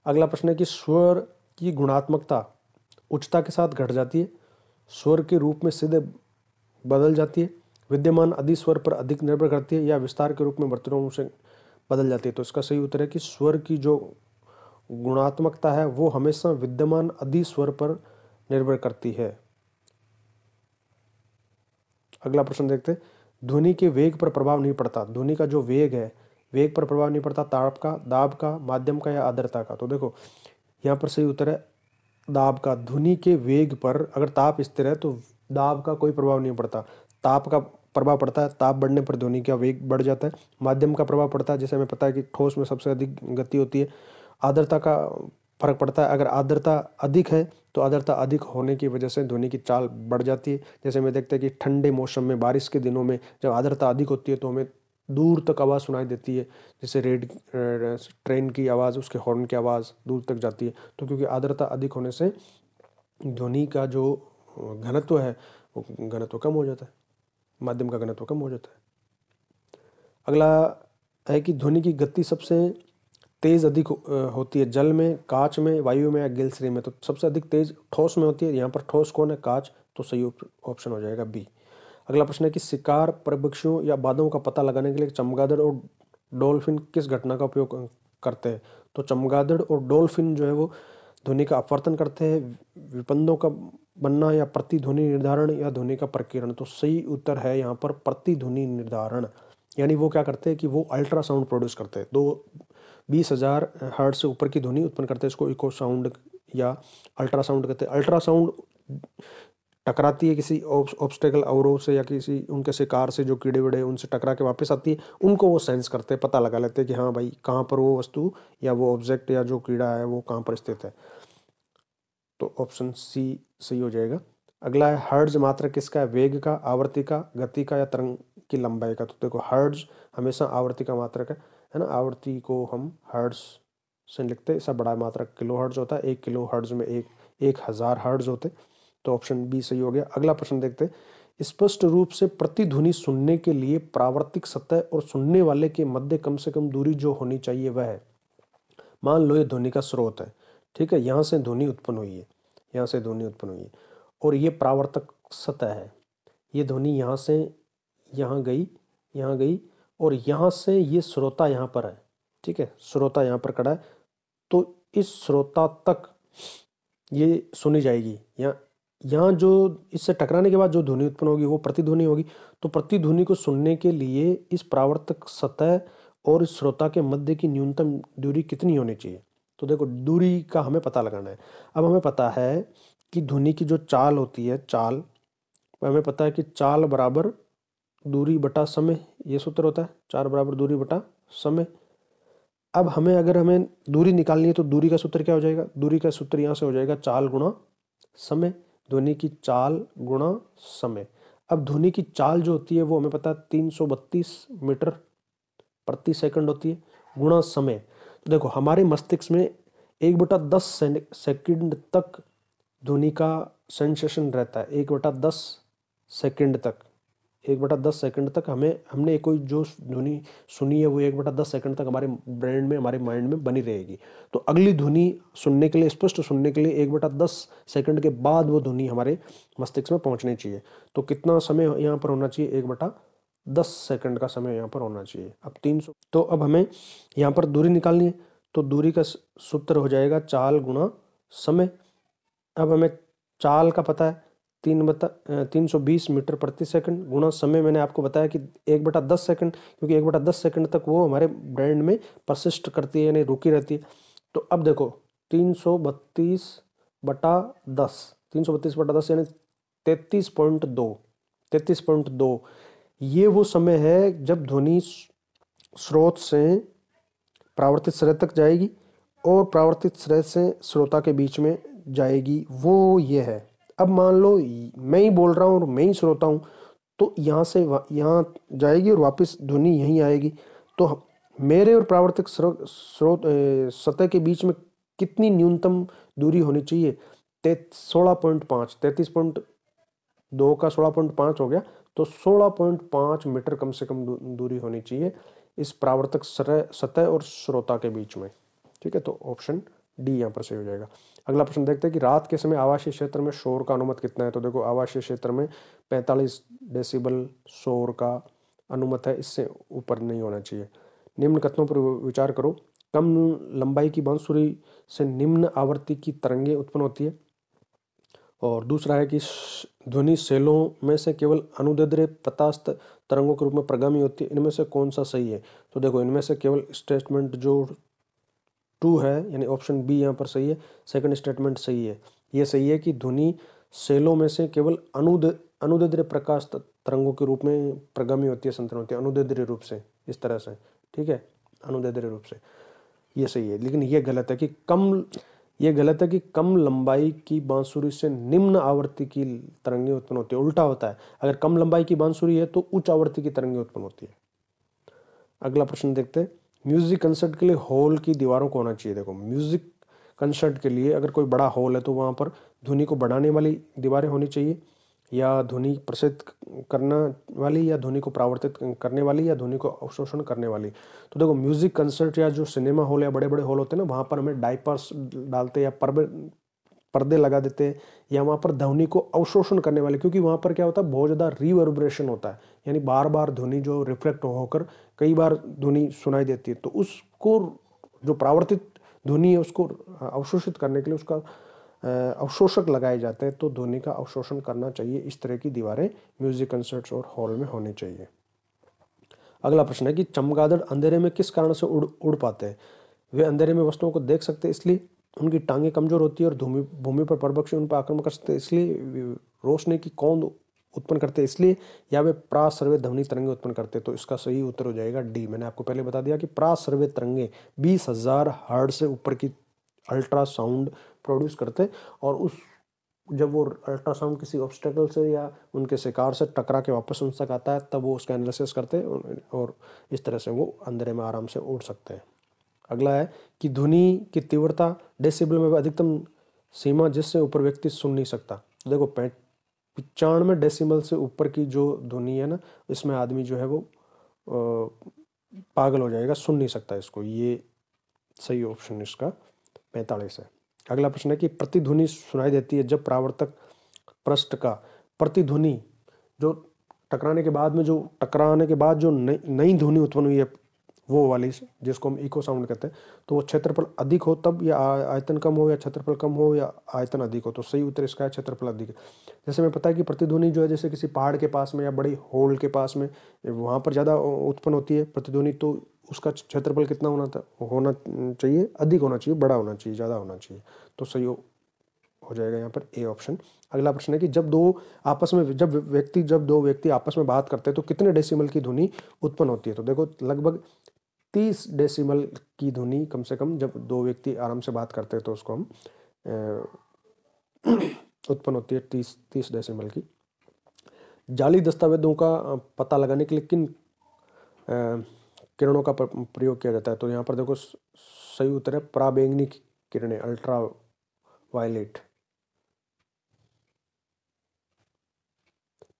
अगला प्रश्न है कि स्वर की गुणात्मकता उच्चता के साथ घट जाती है, स्वर के रूप में सीधे बदल जाती है, विद्यमान अधिस्वर पर अधिक निर्भर करती है, या विस्तार के रूप में वर्तनों से बदल जाती है। तो इसका सही उत्तर है कि स्वर की जो गुणात्मकता है वो हमेशा विद्यमान अधिस्वर पर निर्भर करती है। अगला प्रश्न देखते हैं, ध्वनि के वेग पर प्रभाव नहीं पड़ता, ध्वनि का जो वेग है वेग पर प्रभाव नहीं पड़ता, ताप का, दाब का, माध्यम का, या आर्द्रता का। तो देखो यहाँ पर सही उत्तर है दाब का। ध्वनि के वेग पर अगर ताप स्थिर है तो दाब का कोई प्रभाव नहीं पड़ता, ताप का प्रभाव पड़ता है, ताप बढ़ने पर ध्वनि का वेग बढ़ जाता है। माध्यम का प्रभाव पड़ता है, जैसे हमें पता है कि ठोस में सबसे अधिक गति होती है। आर्द्रता का फर्क पड़ता है, अगर आर्द्रता अधिक है तो आर्द्रता अधिक होने की वजह से ध्वनि की चाल बढ़ जाती है। जैसे हमें देखते हैं कि ठंडे मौसम में, बारिश के दिनों में जब आर्द्रता अधिक होती है तो हमें दूर तक आवाज़ सुनाई देती है, जैसे ट्रेन की आवाज़, उसके हॉर्न की आवाज़ दूर तक जाती है। तो क्योंकि आर्द्रता अधिक होने से ध्वनि का जो घनत्व है वो घनत्व कम हो जाता है, माध्यम का घनत्व कम हो जाता है। अगला है कि ध्वनि की गति सबसे तेज अधिक होती है जल में, कांच में, वायु में, या गैलीय में। तो सबसे अधिक तेज ठोस में होती है, यहाँ पर ठोस कौन है, कांच, तो सही ऑप्शन हो जाएगा बी। अगला प्रश्न है कि शिकार परभक्षियों या बादों का पता लगाने के लिए चमगादड़ और डॉल्फिन किस घटना का उपयोग करते हैं। तो चमगादड़ और डॉल्फिन जो है वो ध्वनि का अपवर्तन करते हैं, विपंदों का बनना या प्रतिध्वनि निर्धारण या ध्वनि का प्रकीर्णन। तो सही उत्तर है यहाँ पर प्रतिध्वनि निर्धारण। यानी वो क्या करते हैं कि वो अल्ट्रासाउंड प्रोड्यूस करते हैं, 20,000 हर्ट्ज से ऊपर की ध्वनि उत्पन्न करते हैं। इसको इको साउंड या अल्ट्रासाउंड कहते हैं। अल्ट्रासाउंड टकराती है किसी ऑब्स्टेकल अवरोध से या किसी उनके शिकार से, जो कीड़े वीड़े उनसे टकरा के वापस आती है, उनको वो सेंस करते हैं, पता लगा लेते हैं कि हाँ भाई कहाँ पर वो वस्तु या वो ऑब्जेक्ट या जो कीड़ा है वो कहाँ पर स्थित है। तो ऑप्शन सी सही हो जाएगा। अगला है हर्ट्ज मात्रक किसका है? वेग का, आवर्ती का, गति का या तरंग की लंबाई का। तो देखो हर्ट्ज हमेशा आवर्ती का मात्रक है ना। आवर्ती को हम हर्ट्ज से लिखते हैं। इसका बड़ा मात्रक किलो हर्ट्ज होता है। 1 किलो हर्ट्ज में 1000 हर्ट्ज होते। तो ऑप्शन बी सही हो गया। अगला प्रश्न देखते हैं। स्पष्ट रूप से प्रतिध्वनि सुनने के लिए प्रावर्तिक सतह और सुनने वाले के मध्य कम से कम दूरी जो होनी चाहिए वह है। मान लो ये ध्वनि का स्रोत है, ठीक है, यहाँ से ध्वनि उत्पन्न हुई है, यहाँ से ध्वनि उत्पन्न हुई है और ये प्रावर्तक सतह है। ये ध्वनि यहाँ से यहाँ गई और यहाँ से ये श्रोता यहाँ पर है, ठीक है, श्रोता यहाँ पर खड़ा है। तो इस श्रोता तक ये सुनी जाएगी। यहाँ जो इससे टकराने के बाद जो ध्वनि उत्पन्न होगी वो प्रतिध्वनि होगी। तो प्रतिध्वनि को सुनने के लिए इस प्रावर्तक सतह और इस श्रोता के मध्य की न्यूनतम दूरी कितनी होनी चाहिए? तो देखो दूरी का हमें पता लगाना है। अब हमें पता है कि ध्वनि की जो चाल होती है, चाल हमें पता है कि चाल बराबर दूरी बटा समय, ये सूत्र होता है, चाल बराबर दूरी बटा समय। अब हमें दूरी निकालनी है तो दूरी का सूत्र क्या हो जाएगा? दूरी का सूत्र यहाँ से हो जाएगा चाल गुणा समय, ध्वनि की चाल गुणा समय। अब ध्वनि की चाल जो होती है वो हमें पता है 332 मीटर प्रति सेकंड होती है, गुणा समय। तो देखो हमारे मस्तिष्क में 1/10 सेकंड तक ध्वनि का सेंसेशन रहता है। 1/10 सेकंड तक, 1/10 सेकंड तक हमने कोई जो ध्वनि सुनी है वो 1/10 सेकंड तक हमारे ब्रेन में, हमारे माइंड में बनी रहेगी। तो अगली ध्वनि सुनने के लिए, स्पष्ट सुनने के लिए 1/10 सेकंड के बाद वो ध्वनि हमारे मस्तिष्क में पहुंचनी चाहिए। तो कितना समय यहाँ पर होना चाहिए? 1/10 सेकंड का समय यहाँ पर होना चाहिए। अब 300, तो अब हमें यहाँ पर दूरी निकालनी है। तो दूरी का सूत्र हो जाएगा चाल गुणा समय। अब हमें चाल का पता है 320 मीटर प्रति सेकंड, गुणा समय मैंने आपको बताया कि 1/10 सेकंड, क्योंकि 1/10 सेकंड तक वो हमारे ब्रेन में परसिस्ट करती है, यानी रुकी रहती है। तो अब देखो 332/10 यानी 33.2 ये वो समय है जब ध्वनि स्रोत से प्रावर्तित सतह तक जाएगी और प्रावर्तित सतह से श्रोता के बीच में जाएगी, वो ये है। अब मान लो मैं ही बोल रहा हूँ और मैं ही श्रोता हूँ, तो यहाँ से यहाँ जाएगी और वापस ध्वनि यहीं आएगी। तो मेरे और प्रावर्तिक स्रोत सतह के बीच में कितनी न्यूनतम दूरी होनी चाहिए? 16.5, 33.2 का 16.5 हो गया, तो 16.5 मीटर कम से कम दूरी होनी चाहिए इस प्रावर्तक सतह और श्रोता के बीच में, ठीक है। तो ऑप्शन डी यहाँ पर सही हो जाएगा। अगला प्रश्न देखते हैं कि रात के समय आवासीय क्षेत्र में शोर का अनुमत कितना है। तो देखो आवासीय क्षेत्र में 45 डेसिबल शोर का अनुमत है, इससे ऊपर नहीं होना चाहिए। निम्न कथनों पर विचार करो। कम लंबाई की बांसुरी से निम्न आवृत्ति की तरंगें उत्पन्न होती है। और दूसरा है कि ध्वनि सेलों में से केवल अनुदैर्ध्य प्रत्यास्थ तरंगों के रूप में प्रगामी होती है। इनमें से कौन सा सही है? तो देखो इनमें से केवल स्टेटमेंट जो 2 है, यानी ऑप्शन बी यहाँ पर सही है। सेकंड स्टेटमेंट सही है। ये सही है कि ध्वनि सेलों में से केवल अनुदैर्ध्य प्रकाश तरंगों के रूप में प्रगामी होती है, संतरण होती है, अनुदैर्ध्य रूप से, इस तरह से, ठीक है, अनुदैर्ध्य रूप से, ये सही है। लेकिन ये गलत है कि कम लंबाई की बांसुरी से निम्न आवृत्ति की तरंगें उत्पन्न होती है। उल्टा होता है, अगर कम लंबाई की बांसुरी है तो उच्च आवृत्ति की तरंगें उत्पन्न होती है। अगला प्रश्न देखते हैं। म्यूजिक कंसर्ट के लिए हॉल की दीवारों को होना चाहिए। देखो म्यूजिक कंसर्ट के लिए अगर कोई बड़ा हॉल है तो वहाँ पर ध्वनि को बढ़ाने वाली दीवारें होनी चाहिए, या ध्वनि प्रसारित करने वाली, या ध्वनि को परावर्तित करने वाली, या ध्वनि को अवशोषण करने वाली। तो देखो म्यूजिक कंसर्ट या जो सिनेमा हॉल या बड़े बड़े हॉल होते हैं ना, वहाँ पर हमें डाइपर्स डालते या पर्दे लगा देते हैं, या वहाँ पर ध्वनि को अवशोषण करने वाले, क्योंकि वहाँ पर क्या होता है, बहुत ज़्यादा रिवर्बरेशन होता है, यानी बार बार ध्वनि जो रिफ्लेक्ट होकर कई बार ध्वनि सुनाई देती है। तो उसको जो परावर्तित ध्वनि है उसको अवशोषित करने के लिए उसका अवशोषक लगाए जाते हैं, तो ध्वनि का अवशोषण करना चाहिए। इस तरह की दीवारें म्यूजिक कंसर्ट्स और हॉल में होनी चाहिए। अगला प्रश्न है कि चमगादड़ अंधेरे में किस कारण से उड़ पाते हैं? वे अंधेरे में वस्तुओं को देख सकते हैं इसलिए, उनकी टांगें कमजोर होती है और भूमि पर परभक्षी उन पर आक्रमण कर सकते हैं इसलिए, रोशनी की कौंध उत्पन्न करते हैं इसलिए, या वे प्रासर्वे ध्वनि तरंगे उत्पन्न करते हैं। तो इसका सही उत्तर हो जाएगा डी। मैंने आपको पहले बता दिया कि प्रासर्वे तरंगे 20,000 हर्ट्ज से ऊपर की अल्ट्रासाउंड प्रोड्यूस करते, और उस जब वो अल्ट्रासाउंड किसी ऑब्स्टेकल से या उनके शिकार से टकरा के वापस उन तक आता है, तब वो उसका एनालिसिस करते हैं और इस तरह से वो अंधेरे में आराम से उड़ सकते हैं। अगला है कि ध्वनि की तीव्रता डेसिबल में अधिकतम सीमा जिससे ऊपर व्यक्ति सुन नहीं सकता। देखो 95 डेसिबल से ऊपर की जो ध्वनि है ना, इसमें आदमी जो है वो पागल हो जाएगा, सुन नहीं सकता इसको। ये सही ऑप्शन इसका 45 है। अगला प्रश्न है कि प्रतिध्वनि सुनाई देती है जब परावर्तक पृष्ठ का प्रतिध्वनि जो टकराने के बाद जो नई ध्वनि उत्पन्न हुई है, वो वाली जिसको हम इको साउंड कहते हैं, तो वो क्षेत्रफल अधिक हो तब, या आयतन कम हो, या क्षेत्रफल कम हो, या आयतन अधिक हो। तो सही उत्तर इसका है क्षेत्रफल अधिक है। जैसे हमें पता है कि प्रतिध्वनि जो है जैसे किसी पहाड़ के पास में या बड़ी होल के पास में, वहाँ पर ज़्यादा उत्पन्न होती है प्रतिध्वनि, तो उसका क्षेत्रफल कितना होना चाहिए? अधिक होना चाहिए, बड़ा होना चाहिए, ज़्यादा होना चाहिए। तो सही हो जाएगा यहाँ पर ए ऑप्शन। अगला प्रश्न है कि जब दो व्यक्ति आपस में बात करते हैं तो कितने डेसिमल की ध्वनि उत्पन्न होती है? तो देखो लगभग 30 डेसिमल की ध्वनि कम से कम जब दो व्यक्ति आराम से बात करते हैं तो उसको हम उत्पन्न होती है 30 डेसिमल की। जाली दस्तावेजों का पता लगाने के लिए किन किरणों का प्रयोग किया जाता है? तो यहाँ पर देखो सही उत्तर है पराबैंगनी किरणें, अल्ट्रा वायलेट।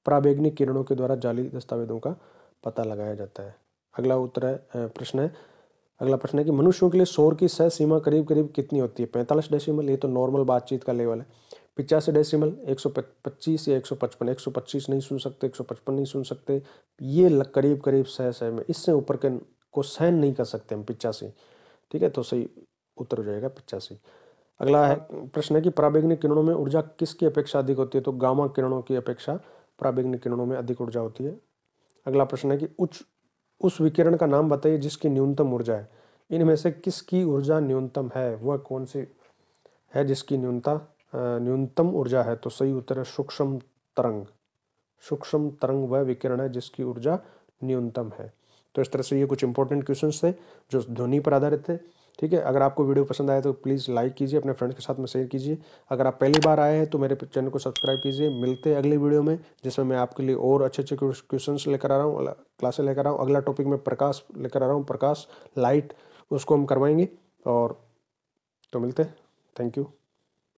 पराबैंगनी किरणों के द्वारा जाली दस्तावेजों का पता लगाया जाता है। अगला प्रश्न है कि मनुष्यों के लिए शोर की सह सीमा करीब करीब कितनी होती है? 45 डेसिमल, ये तो नॉर्मल बातचीत का लेवल है। 85 डेसिमल, 125 या 155? 125 नहीं सुन सकते, 155 नहीं सुन सकते, ये करीब करीब सह में, इससे ऊपर के को सहन नहीं कर सकते हम 85। ठीक है, तो सही उत्तर हो जाएगा 85। अगला है प्रश्न है कि पराबैंगनी किरणों में ऊर्जा किसकी अपेक्षा अधिक होती है? तो गामा किरणों की अपेक्षा पराबैंगनी किरणों में अधिक ऊर्जा होती है। अगला प्रश्न है कि उस विकिरण का नाम बताइए जिसकी न्यूनतम ऊर्जा है। इनमें से किसकी ऊर्जा न्यूनतम है? वह कौन सी है जिसकी न्यूनतम ऊर्जा है? तो सही उत्तर है सूक्ष्म तरंग। सूक्ष्म तरंग वह विकिरण है जिसकी ऊर्जा न्यूनतम है। तो इस तरह से ये कुछ इंपॉर्टेंट क्वेश्चंस थे जो ध्वनि पर आधारित थे। ठीक है, अगर आपको वीडियो पसंद आए तो प्लीज़ लाइक कीजिए, अपने फ्रेंड्स के साथ में शेयर कीजिए। अगर आप पहली बार आए हैं तो मेरे चैनल को सब्सक्राइब कीजिए। मिलते हैं अगली वीडियो में जिसमें मैं आपके लिए और अच्छे अच्छे क्वेश्चंस लेकर आ रहा हूँ, क्लासेस लेकर आ रहा हूँ। अगला टॉपिक में प्रकाश लेकर आ रहा हूँ, प्रकाश लाइट, उसको हम करवाएंगे। और तो मिलते हैं। Thank you.